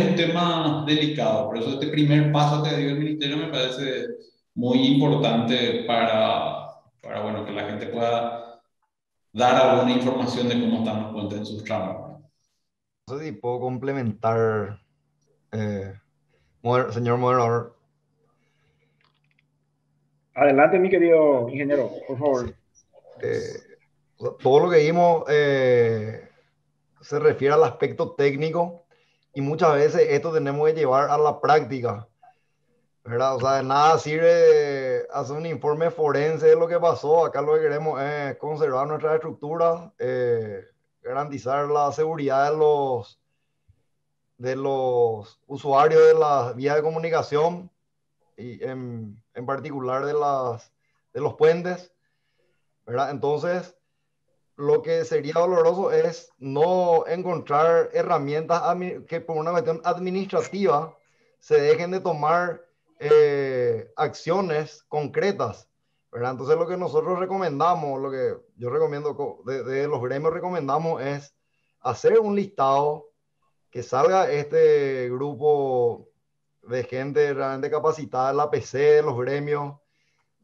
un tema delicado, por eso este primer paso que dio el ministerio me parece muy importante para bueno, que la gente pueda dar alguna información de cómo están los puentes en sus tramos. No sé si puedo complementar, señor moderador. Adelante, mi querido ingeniero, por favor. Sí. Todo lo que vimos se refiere al aspecto técnico, y muchas veces esto tenemos que llevar a la práctica, ¿verdad? O sea, de nada sirve hacer un informe forense de lo que pasó. Acá lo que queremos es conservar nuestra estructura, garantizar la seguridad de los usuarios de las vías de comunicación, y en particular de los puentes, ¿verdad? Entonces, lo que sería doloroso es no encontrar herramientas que por una cuestión administrativa se dejen de tomar acciones concretas, ¿verdad? Entonces, lo que nosotros recomendamos, lo que yo recomiendo de los gremios recomendamos, es hacer un listado, que salga este grupo de gente realmente capacitada en la PC, de los gremios,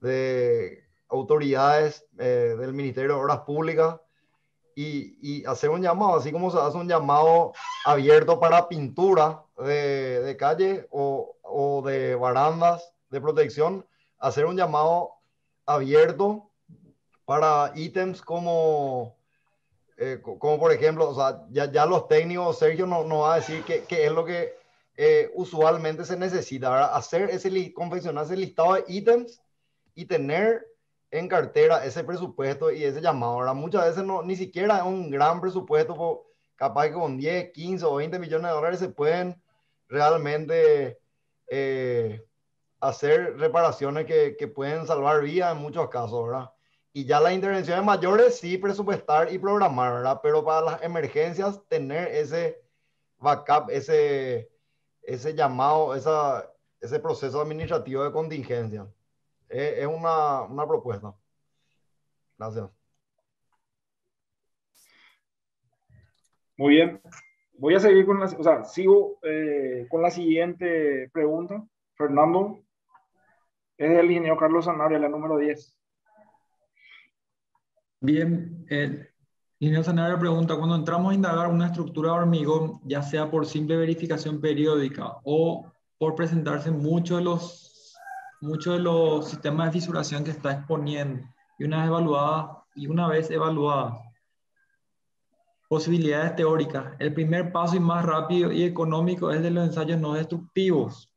de autoridades del Ministerio de Obras Públicas, y hacer un llamado, así como se hace un llamado abierto para pintura de calle o de barandas de protección, hacer un llamado abierto para ítems como por ejemplo, o sea, ya los técnicos, Sergio nos va a decir qué es lo que usualmente se necesita, ¿verdad? Confeccionar ese listado de ítems y tener en cartera ese presupuesto y ese llamado. Ahora, muchas veces ni siquiera es un gran presupuesto, capaz que con 10, 15 o 20 millones de dólares se pueden realmente hacer reparaciones que pueden salvar vidas en muchos casos, ¿verdad? Y ya las intervenciones mayores sí presupuestar y programar, ¿verdad? Pero para las emergencias tener ese backup, ese llamado, ese proceso administrativo de contingencia. Es una propuesta. Gracias. Muy bien. Voy a seguir con sigo con la siguiente pregunta. Fernando, es del ingeniero Carlos Sanabria, la número 10. Bien, ingeniero Sanabria pregunta, cuando entramos a indagar una estructura de hormigón, ya sea por simple verificación periódica o por presentarse muchos de los sistemas de fisuración que está exponiendo y una vez evaluadas posibilidades teóricas, el primer paso y más rápido y económico es el de los ensayos no destructivos.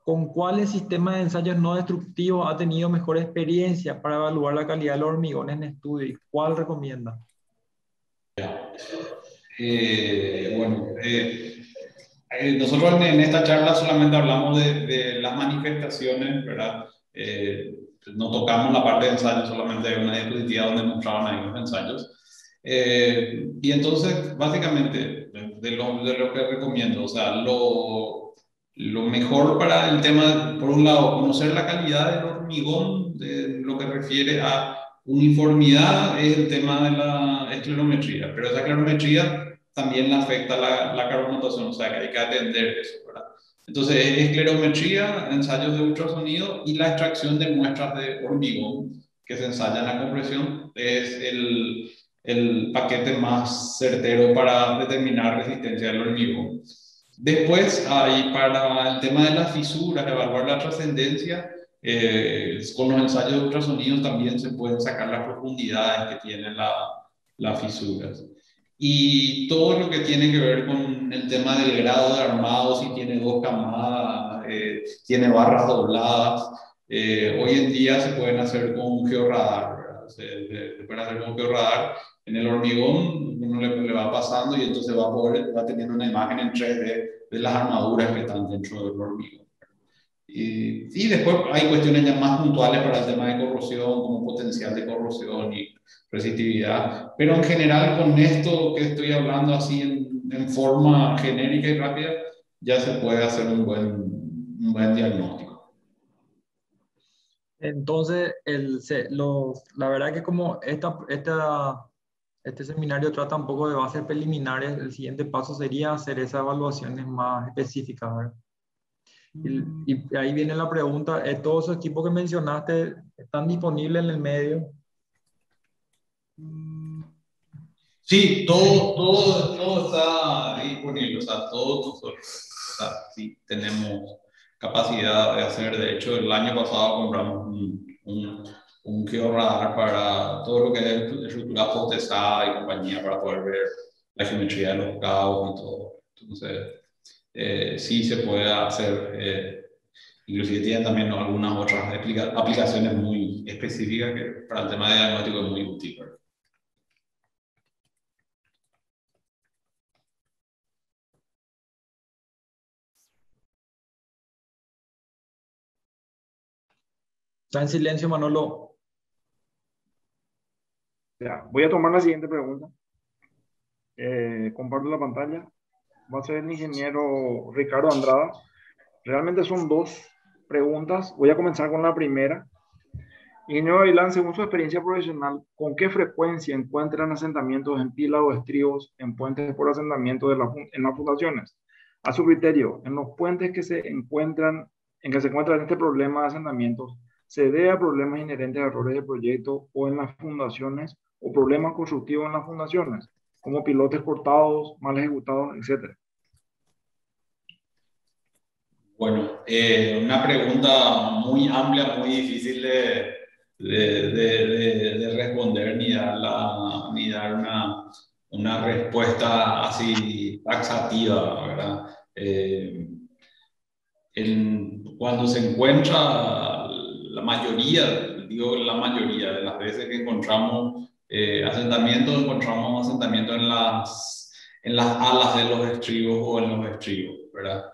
¿Con cuáles sistemas de ensayos no destructivos ha tenido mejor experiencia para evaluar la calidad de los hormigones en estudio y cuál recomienda? Nosotros en esta charla solamente hablamos de las manifestaciones, ¿verdad? No tocamos la parte de ensayos, solamente hay una diapositiva donde mostraban ahí los ensayos. Y entonces, básicamente, de lo que recomiendo, o sea, lo mejor para el tema, por un lado, conocer la calidad del hormigón, de lo que refiere a uniformidad, es el tema de la esclerometría, pero esa esclerometría también le afecta la carbonatación, o sea que hay que atender eso, ¿verdad? Entonces, esclerometría, ensayos de ultrasonido y la extracción de muestras de hormigón que se ensayan a compresión es el paquete más certero para determinar resistencia del hormigón. Después, ahí para el tema de las fisuras, evaluar la trascendencia, con los ensayos de ultrasonido también se pueden sacar las profundidades que tienen las fisuras. Y todo lo que tiene que ver con el tema del grado de armado, si tiene 2 camadas, tiene barras dobladas, hoy en día se pueden hacer con un georradar, ¿verdad? Se pueden hacer con un georradar. En el hormigón uno le va pasando y entonces va teniendo una imagen en 3D de las armaduras que están dentro del hormigón. Y después hay cuestiones ya más puntuales para el tema de corrosión, como potencial de corrosión y resistividad. Pero en general, con esto que estoy hablando así en forma genérica y rápida, ya se puede hacer un buen diagnóstico. Entonces, la verdad que como este seminario trata un poco de bases preliminares, el siguiente paso sería hacer esas evaluaciones más específicas, ¿verdad? Y ahí viene la pregunta, ¿todos esos equipos que mencionaste están disponibles en el medio? Sí, todo está disponible, o sea, sí tenemos capacidad de hacer. De hecho, el año pasado compramos un georradar para todo lo que es estructura postesada y compañía, para poder ver la geometría de los cabos y todo. Entonces, sí se puede hacer. Inclusive tienen también algunas otras aplicaciones muy específicas que para el tema de diagnóstico es muy útil, ¿verdad? Está en silencio, Manolo. Ya, voy a tomar la siguiente pregunta. Comparto la pantalla. Va a ser el ingeniero Ricardo Andrada. Realmente son 2 preguntas. Voy a comenzar con la primera. Ingeniero Gavilán, según su experiencia profesional, ¿con qué frecuencia encuentran asentamientos en pila o estribos en puentes por asentamiento en las fundaciones? A su criterio, en los puentes que se encuentran este problema de asentamientos, ¿se debe a problemas inherentes a errores de proyecto o en las fundaciones o problemas constructivos en las fundaciones, como pilotes cortados, mal ejecutados, etcétera? Bueno, una pregunta muy amplia, muy difícil de responder ni dar una respuesta así taxativa, ¿verdad? Cuando se encuentra la mayoría, digo la mayoría de las veces que encontramos asentamientos, encontramos asentamientos en las alas de los estribos o en los estribos, ¿verdad?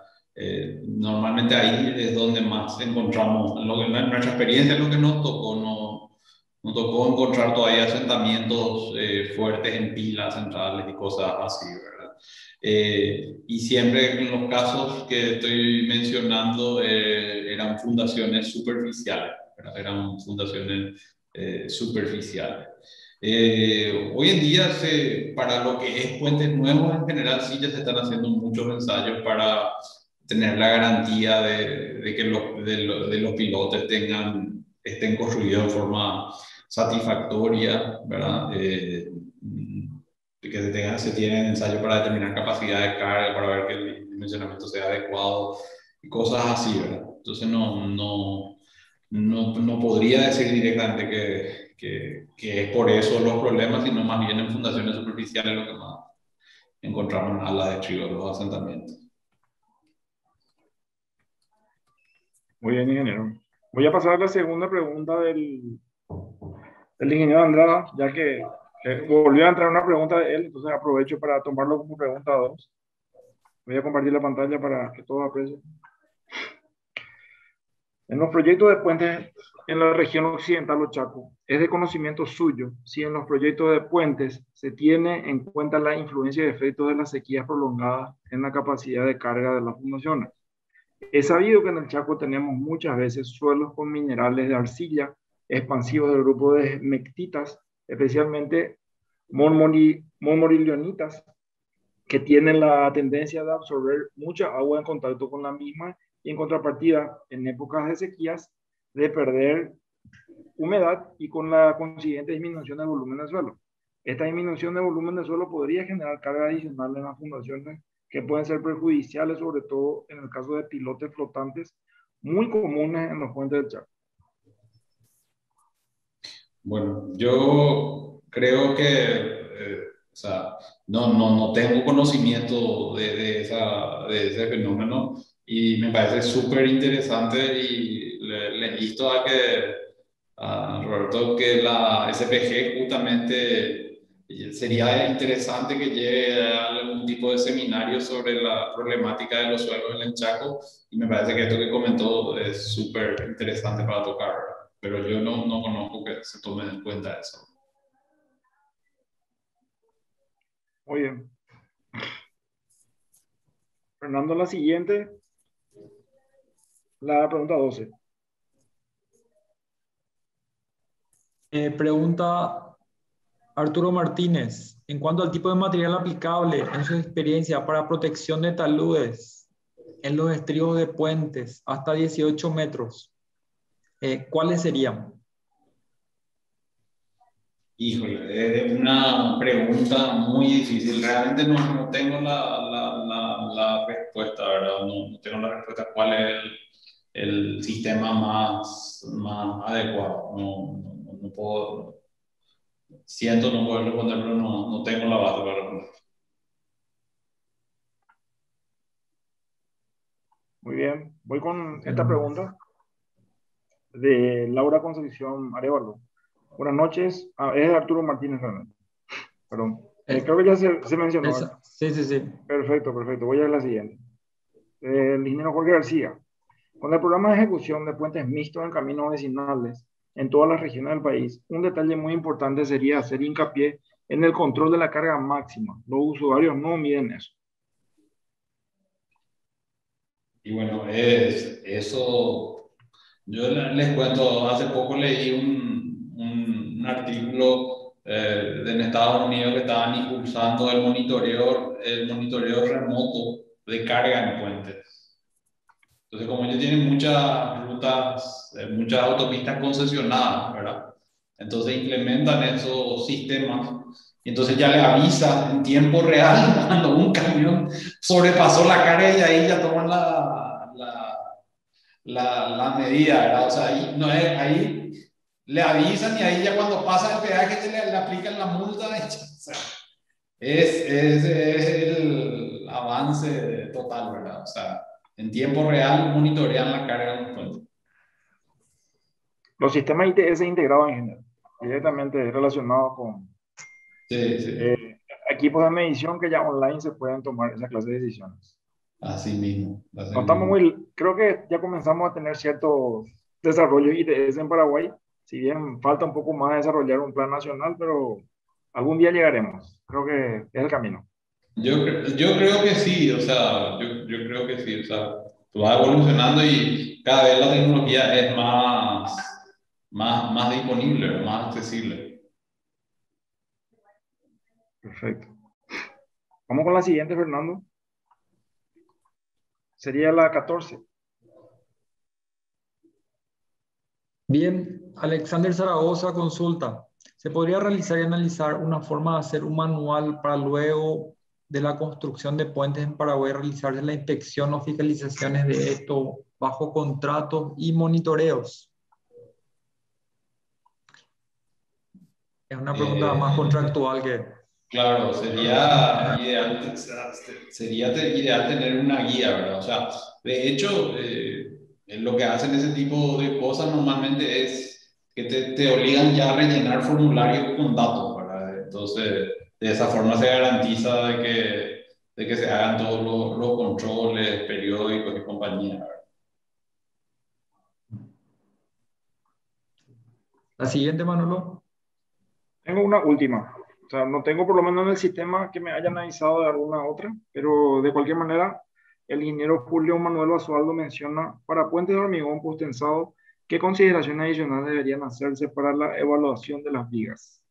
Normalmente ahí es donde más encontramos, en nuestra experiencia es lo que nos tocó, nos tocó encontrar todavía asentamientos fuertes en pilas centrales y cosas así, ¿verdad? Y siempre en los casos que estoy mencionando eran fundaciones superficiales, ¿verdad? Eran fundaciones superficiales. Hoy en día, para lo que es puentes nuevos en general, sí ya se están haciendo muchos ensayos para tener la garantía de que los pilotos estén construidos de forma satisfactoria, ¿verdad? Que se tienen ensayos para determinar capacidad de carga, para ver que el dimensionamiento sea adecuado y cosas así, ¿verdad? Entonces no podría decir directamente que es por eso los problemas, sino más bien en fundaciones superficiales lo que más encontramos a la de estribos, los asentamientos. Muy bien, ingeniero. Voy a pasar a la segunda pregunta del ingeniero Andrada, ya que volvió a entrar una pregunta de él, entonces aprovecho para tomarlo como pregunta 2. Voy a compartir la pantalla para que todos aprecien. En los proyectos de puentes en la región occidental o Chaco, es de conocimiento suyo si en los proyectos de puentes se tiene en cuenta la influencia y efectos de las sequías prolongadas en la capacidad de carga de las fundaciones. Es sabido que en el Chaco tenemos muchas veces suelos con minerales de arcilla expansivos del grupo de mectitas, especialmente mormorilionitas, que tienen la tendencia de absorber mucha agua en contacto con la misma y en contrapartida, en épocas de sequías, de perder humedad y con la consiguiente disminución del volumen del suelo. Esta disminución de volumen del suelo podría generar carga adicional en las fundaciones que pueden ser perjudiciales, sobre todo en el caso de pilotes flotantes muy comunes en los puentes del Chaco. Bueno, yo creo que o sea, no tengo conocimiento de ese fenómeno y me parece súper interesante y le insto a Roberto que la SPG justamente sería interesante que lleve a algún tipo de seminario sobre la problemática de los suelos en el Chaco y me parece que esto que comentó es súper interesante para tocar, ¿verdad? Pero yo no conozco que se tome en cuenta eso. Muy bien. Fernando, la siguiente, la pregunta 12. Pregunta Arturo Martínez. En cuanto al tipo de material aplicable en su experiencia para protección de taludes en los estribos de puentes hasta 18 metros, ¿cuáles serían? Híjole, es una pregunta muy difícil. Realmente no tengo la respuesta, ¿verdad? No tengo la respuesta cuál es el sistema más adecuado. No puedo, siento no poder responder, pero no tengo la base para responder. Muy bien, voy con esta pregunta de Laura Concepción Arevalo. Buenas noches, es de Arturo Martínez realmente. Perdón, creo que ya se mencionó. Sí. Perfecto, voy a la siguiente. El ingeniero Jorge García. Con el programa de ejecución de puentes mixtos en caminos vecinales en todas las regiones del país, un detalle muy importante sería hacer hincapié en el control de la carga máxima. Los usuarios no miden eso. Y bueno, eso, yo les cuento, hace poco leí un artículo en Estados Unidos que estaban impulsando el monitoreo remoto de carga en puentes. Entonces, como ellos tienen muchas rutas, muchas autopistas concesionadas, ¿verdad? Entonces implementan esos sistemas y entonces ya le avisa en tiempo real cuando un camión sobrepasó la carga y ahí ya toman la medida, ¿verdad? O sea, ahí le avisan y ahí ya cuando pasa el peaje le aplican la multa. O sea, es avance total, ¿verdad? O sea, en tiempo real monitorean la carga de los puentes. Los sistemas ITS integrados en general, directamente relacionados con equipos de medición que ya online se pueden tomar esa clase de decisiones. Así mismo. No estamos creo que ya comenzamos a tener cierto desarrollo ITS en Paraguay, si bien falta un poco más desarrollar un plan nacional, pero algún día llegaremos. Creo que es el camino. Yo creo que sí, o sea, yo creo que sí, o sea, va evolucionando y cada vez la tecnología es más disponible, más accesible. Perfecto. Vamos con la siguiente, Fernando. Sería la 14. Bien, Alexander Zaragoza consulta. ¿Se podría realizar y analizar una forma de hacer un manual para luego de la construcción de puentes en Paraguay realizarse la inspección o fiscalizaciones de esto bajo contratos y monitoreos? Es una pregunta más contractual que... Claro, sería ideal tener una guía, ¿verdad? O sea, de hecho, lo que hacen ese tipo de cosas normalmente es que te obligan ya a rellenar formularios con datos, ¿verdad? Entonces, de esa forma se garantiza de que se hagan todos los controles periódicos y compañía, ¿verdad? La siguiente, Manolo. Tengo una última. O sea, no tengo por lo menos en el sistema que me haya analizado de alguna otra, pero de cualquier manera, el ingeniero Julio Manuel Basualdo menciona, para puentes de hormigón posttensado, ¿qué consideraciones adicionales deberían hacerse para la evaluación de las vigas?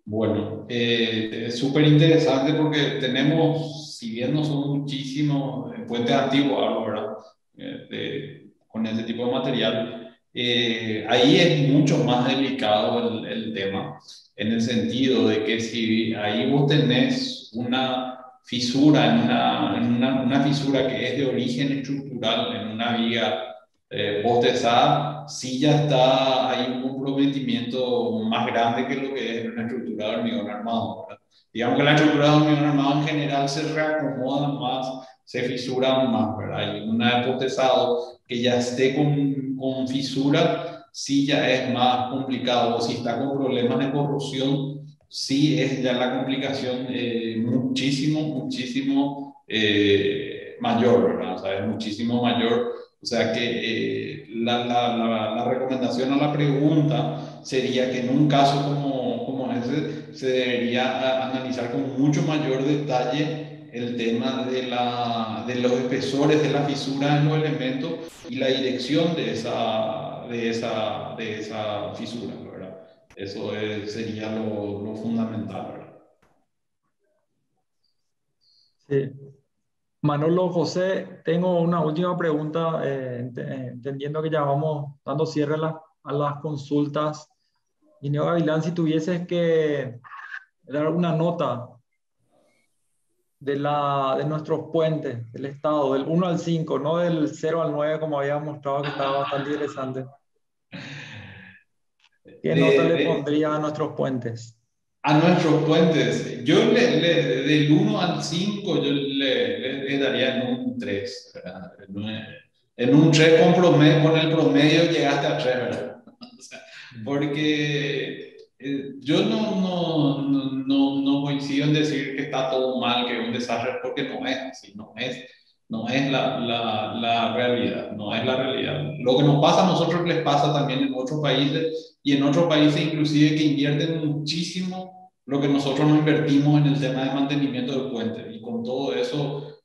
Bueno, es súper interesante porque tenemos, si bien no son muchísimos puentes antiguos, ¿verdad? Con ese tipo de material, ahí es mucho más delicado el tema, en el sentido de que si ahí vos tenés una fisura, una fisura que es de origen estructural en una viga postezada, sí ya está, hay un comprometimiento más grande que lo que es una estructura de hormigón armado, ¿verdad? Digamos que la estructura de hormigón armado en general se reacomoda más, se fisuran más, ¿verdad? Y una de postezado que ya esté con fisura, sí ya es más complicado, o si está con problemas de corrosión, sí es ya la complicación muchísimo mayor, ¿verdad? O sea, es muchísimo mayor. O sea que la recomendación a la pregunta sería que en un caso como ese se debería analizar con mucho mayor detalle el tema de los espesores de la fisura en los elementos y la dirección de esa fisura, ¿verdad? Eso sería lo fundamental, ¿verdad? Sí. Manolo, José, tengo una última pregunta, entendiendo que ya vamos dando cierre a las consultas. Ingeniero Gavilán, si tuvieses que dar una nota de nuestros puentes, del estado, del 1 al 5, no del 0 al 9 como habíamos mostrado, que estaba bastante interesante. ¿Qué nota le pondría a nuestros puentes? A nuestros puentes, yo del 1 al 5 yo le daría en un 3, ¿verdad? En un 3 con el promedio llegaste a 3, ¿verdad? O sea, porque yo no coincido en decir que está todo mal, que es un desastre, porque no es así, no es la realidad, no es la realidad. Lo que nos pasa a nosotros les pasa también en otros países, y en otros países inclusive que invierten muchísimo lo que nosotros no invertimos en el tema de mantenimiento del puente. Y con todo eso,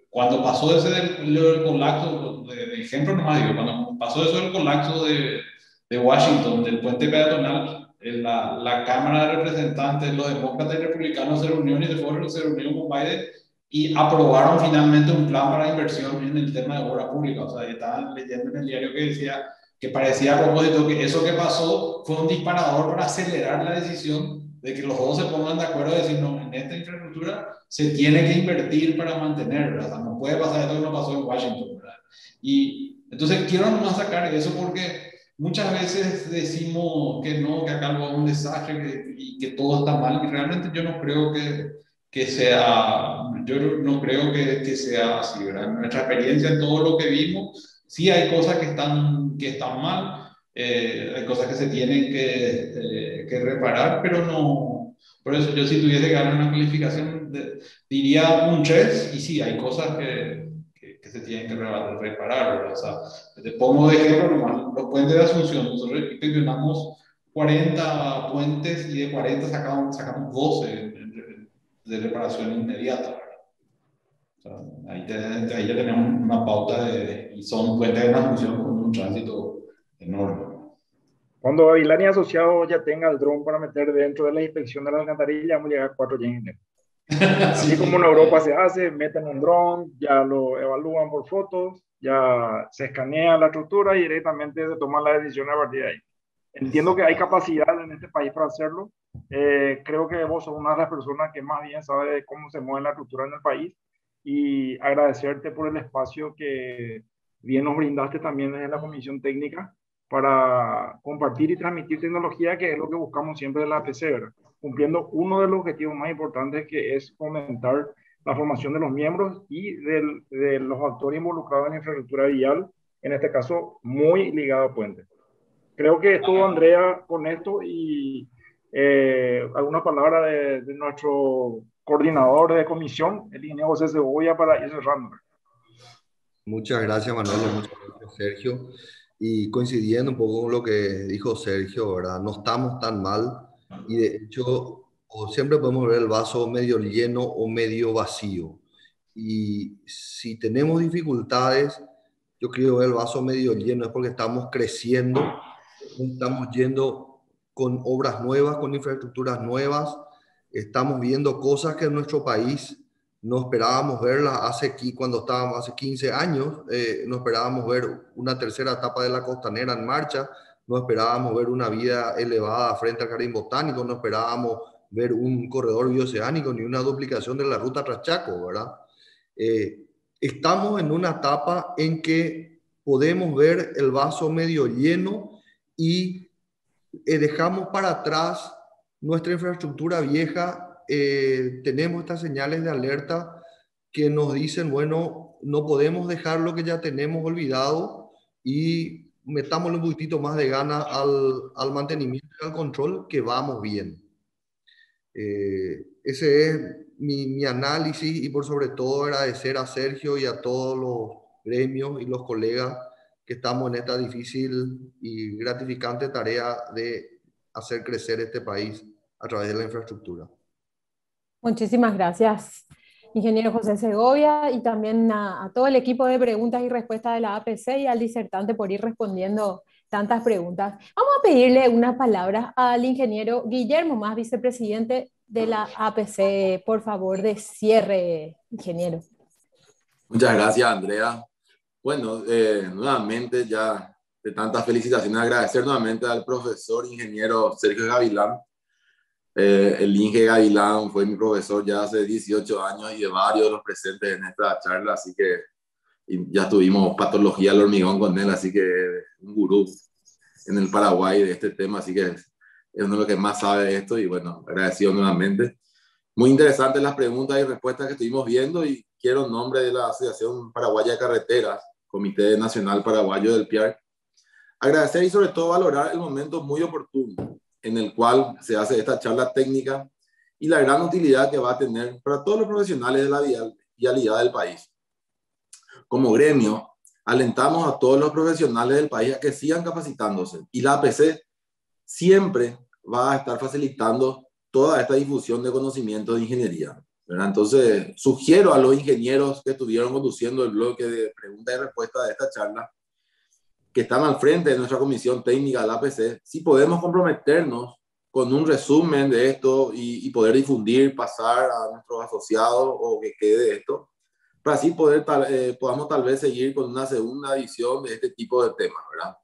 cuando pasó ese del colapso, de ejemplo nomás digo, cuando pasó eso del colapso de Washington, del puente peatonal, la Cámara de Representantes, los demócratas y republicanos se reunieron con Biden y aprobaron finalmente un plan para inversión en el tema de obra pública. O sea, estaban leyendo en el diario que decía que parecía a propósito que eso que pasó fue un disparador para acelerar la decisión de que los dos se pongan de acuerdo y decir, no, en esta infraestructura se tiene que invertir para mantener, ¿verdad? O sea, no puede pasar esto que no pasó en Washington, ¿verdad? Y entonces quiero nomás sacar eso porque muchas veces decimos que no, que acá algo es un desastre y que todo está mal, y realmente yo no creo que que sea, yo no creo que sea así, ¿verdad? En nuestra experiencia, en todo lo que vimos, sí hay cosas que están mal, hay cosas que se tienen que reparar, pero no, por eso yo si tuviese que dar una calificación, diría un 3, y sí, hay cosas que se tienen que reparar, ¿verdad? O sea, te pongo de ejemplo nomás, los puentes de Asunción, nosotros gestionamos 40 puentes y de 40 sacamos 12 de reparación inmediata. O sea, ahí ya tenemos una pauta y son puentes de Asunción con un tránsito enorme. Cuando Gavilán y Asociados ya tenga el dron para meter dentro de la inspección de la alcantarilla, vamos a llegar a 4 ya en enero. Así Sí, como en Europa se hace, meten un dron, ya lo evalúan por fotos, ya se escanea la estructura y directamente se toman la decisión a partir de ahí. Entiendo que hay capacidad en este país para hacerlo. Creo que vos sos una de las personas que más bien sabe de cómo se mueve la estructura en el país, y agradecerte por el espacio que bien nos brindaste también desde la Comisión Técnica para compartir y transmitir tecnología, que es lo que buscamos siempre de la APC, ¿verdad? Cumpliendo uno de los objetivos más importantes, que es fomentar la formación de los miembros y de los actores involucrados en la infraestructura vial, en este caso muy ligado a puentes. Creo que estuvo Andrea con esto, y alguna palabra de nuestro coordinador de comisión, el ingeniero José Segovia, para ir cerrando. Muchas gracias, Manolo. Muchas gracias, Sergio. Y coincidiendo un poco con lo que dijo Sergio, ¿verdad? No estamos tan mal, y de hecho siempre podemos ver el vaso medio lleno o medio vacío. Y si tenemos dificultades, yo creo que el vaso medio lleno es porque estamos creciendo, estamos yendo con obras nuevas, con infraestructuras nuevas, estamos viendo cosas que en nuestro país no esperábamos verlas cuando estábamos hace 15 años, no esperábamos ver una tercera etapa de la costanera en marcha, no esperábamos ver una vía elevada frente al jardín botánico, no esperábamos ver un corredor bioceánico ni una duplicación de la ruta Traschaco, ¿verdad? Estamos en una etapa en que podemos ver el vaso medio lleno y dejamos para atrás nuestra infraestructura vieja. Tenemos estas señales de alerta que nos dicen, bueno, no podemos dejar lo que ya tenemos olvidado y metámosle un poquitito más de gana al mantenimiento y al control, que vamos bien. Ese es mi análisis, y por sobre todo agradecer a Sergio y a todos los gremios y los colegas que estamos en esta difícil y gratificante tarea de hacer crecer este país a través de la infraestructura. Muchísimas gracias, ingeniero José Segovia, y también a todo el equipo de preguntas y respuestas de la APC, y al disertante por ir respondiendo tantas preguntas. Vamos a pedirle unas palabras al ingeniero Guillermo Mas, vicepresidente de la APC, por favor, de cierre, ingeniero. Muchas gracias, Andrea. Bueno, nuevamente, ya de tantas felicitaciones, agradecer nuevamente al profesor ingeniero Sergio Gavilán. El Inge Gavilán fue mi profesor ya hace 18 años y de varios de los presentes en esta charla, así que ya tuvimos patología del hormigón con él, así que un gurú en el Paraguay de este tema, así que es uno de los que más sabe de esto, y bueno, agradecido nuevamente. Muy interesantes las preguntas y respuestas que estuvimos viendo, y quiero en nombre de la Asociación Paraguaya de Carreteras, Comité Nacional Paraguayo del PIAR, agradecer y sobre todo valorar el momento muy oportuno en el cual se hace esta charla técnica y la gran utilidad que va a tener para todos los profesionales de la vialidad del país. Como gremio, alentamos a todos los profesionales del país a que sigan capacitándose, y la APC siempre va a estar facilitando toda esta difusión de conocimientos de ingeniería, ¿verdad? Entonces, sugiero a los ingenieros que estuvieron conduciendo el bloque de preguntas y respuestas de esta charla, que están al frente de nuestra comisión técnica de la APC, si podemos comprometernos con un resumen de esto y poder difundir, pasar a nuestros asociados o que quede esto, para así podamos tal vez seguir con una segunda edición de este tipo de temas, ¿verdad?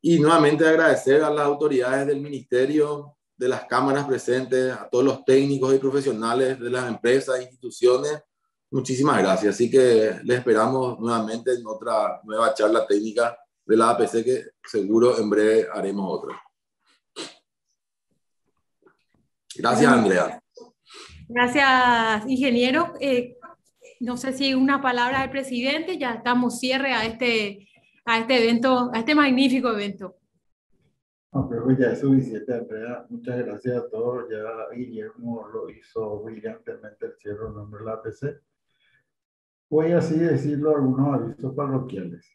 Y nuevamente agradecer a las autoridades del ministerio, de las cámaras presentes, a todos los técnicos y profesionales de las empresas e instituciones. Muchísimas gracias. Así que les esperamos nuevamente en otra nueva charla técnica de la APC, que seguro en breve haremos otra. Gracias, Andrea. Gracias, ingeniero. No sé si una palabra del presidente, ya damos cierre a este evento, a este magnífico evento. No, creo que ya es suficiente, Andrea. Muchas gracias a todos. Ya Guillermo lo hizo brillantemente el cierre en nombre de la APC. Voy así decirlo algunos avisos parroquiales.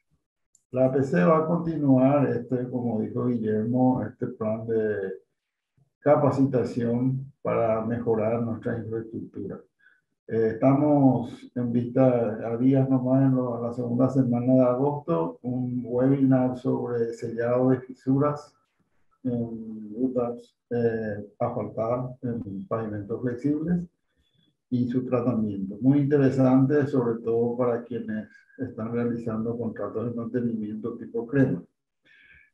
La APC va a continuar, como dijo Guillermo, este plan de capacitación para mejorar nuestra infraestructura. Estamos en vista a días nomás en la segunda semana de agosto, un webinar sobre sellado de fisuras en rutas asfaltadas, en pavimentos flexibles y su tratamiento. Muy interesante, sobre todo para quienes están realizando contratos de mantenimiento tipo crema.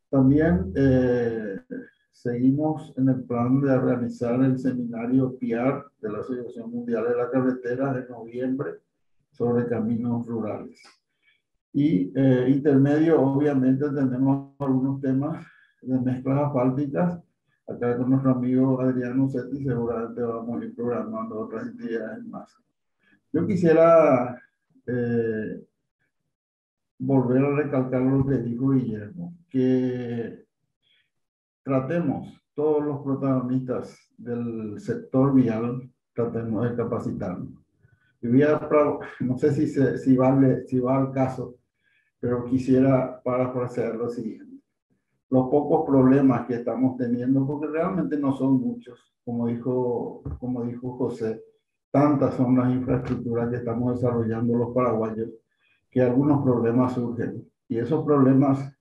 También seguimos en el plan de realizar el seminario PIAR de la Asociación Mundial de la Carretera de noviembre sobre caminos rurales. Y intermedio, obviamente, tenemos algunos temas de mezclas asfálticas. Acá con nuestro amigo Adriano Setti seguramente vamos a ir programando otras entidades más. Yo quisiera volver a recalcar lo que dijo Guillermo, que tratemos todos los protagonistas del sector vial, tratemos de capacitarnos. Y no sé si va al caso, pero quisiera parafrasear lo siguiente. Los pocos problemas que estamos teniendo, porque realmente no son muchos, como dijo José, tantas son las infraestructuras que estamos desarrollando los paraguayos, que algunos problemas surgen. Y esos problemas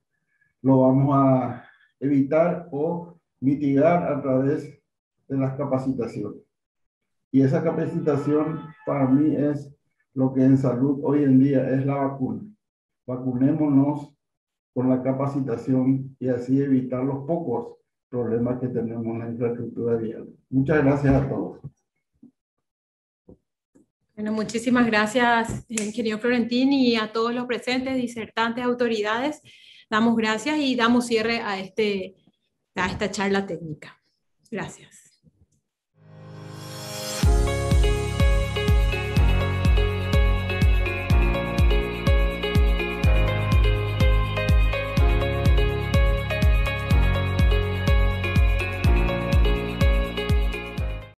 los vamos a evitar o mitigar a través de las capacitaciones. Y esa capacitación para mí es lo que en salud hoy en día es la vacuna. Vacunémonos con la capacitación y así evitar los pocos problemas que tenemos en la infraestructura vial. Muchas gracias a todos. Bueno, muchísimas gracias, ingeniero Florentín, y a todos los presentes, disertantes, autoridades. Damos gracias y damos cierre a esta charla técnica. Gracias.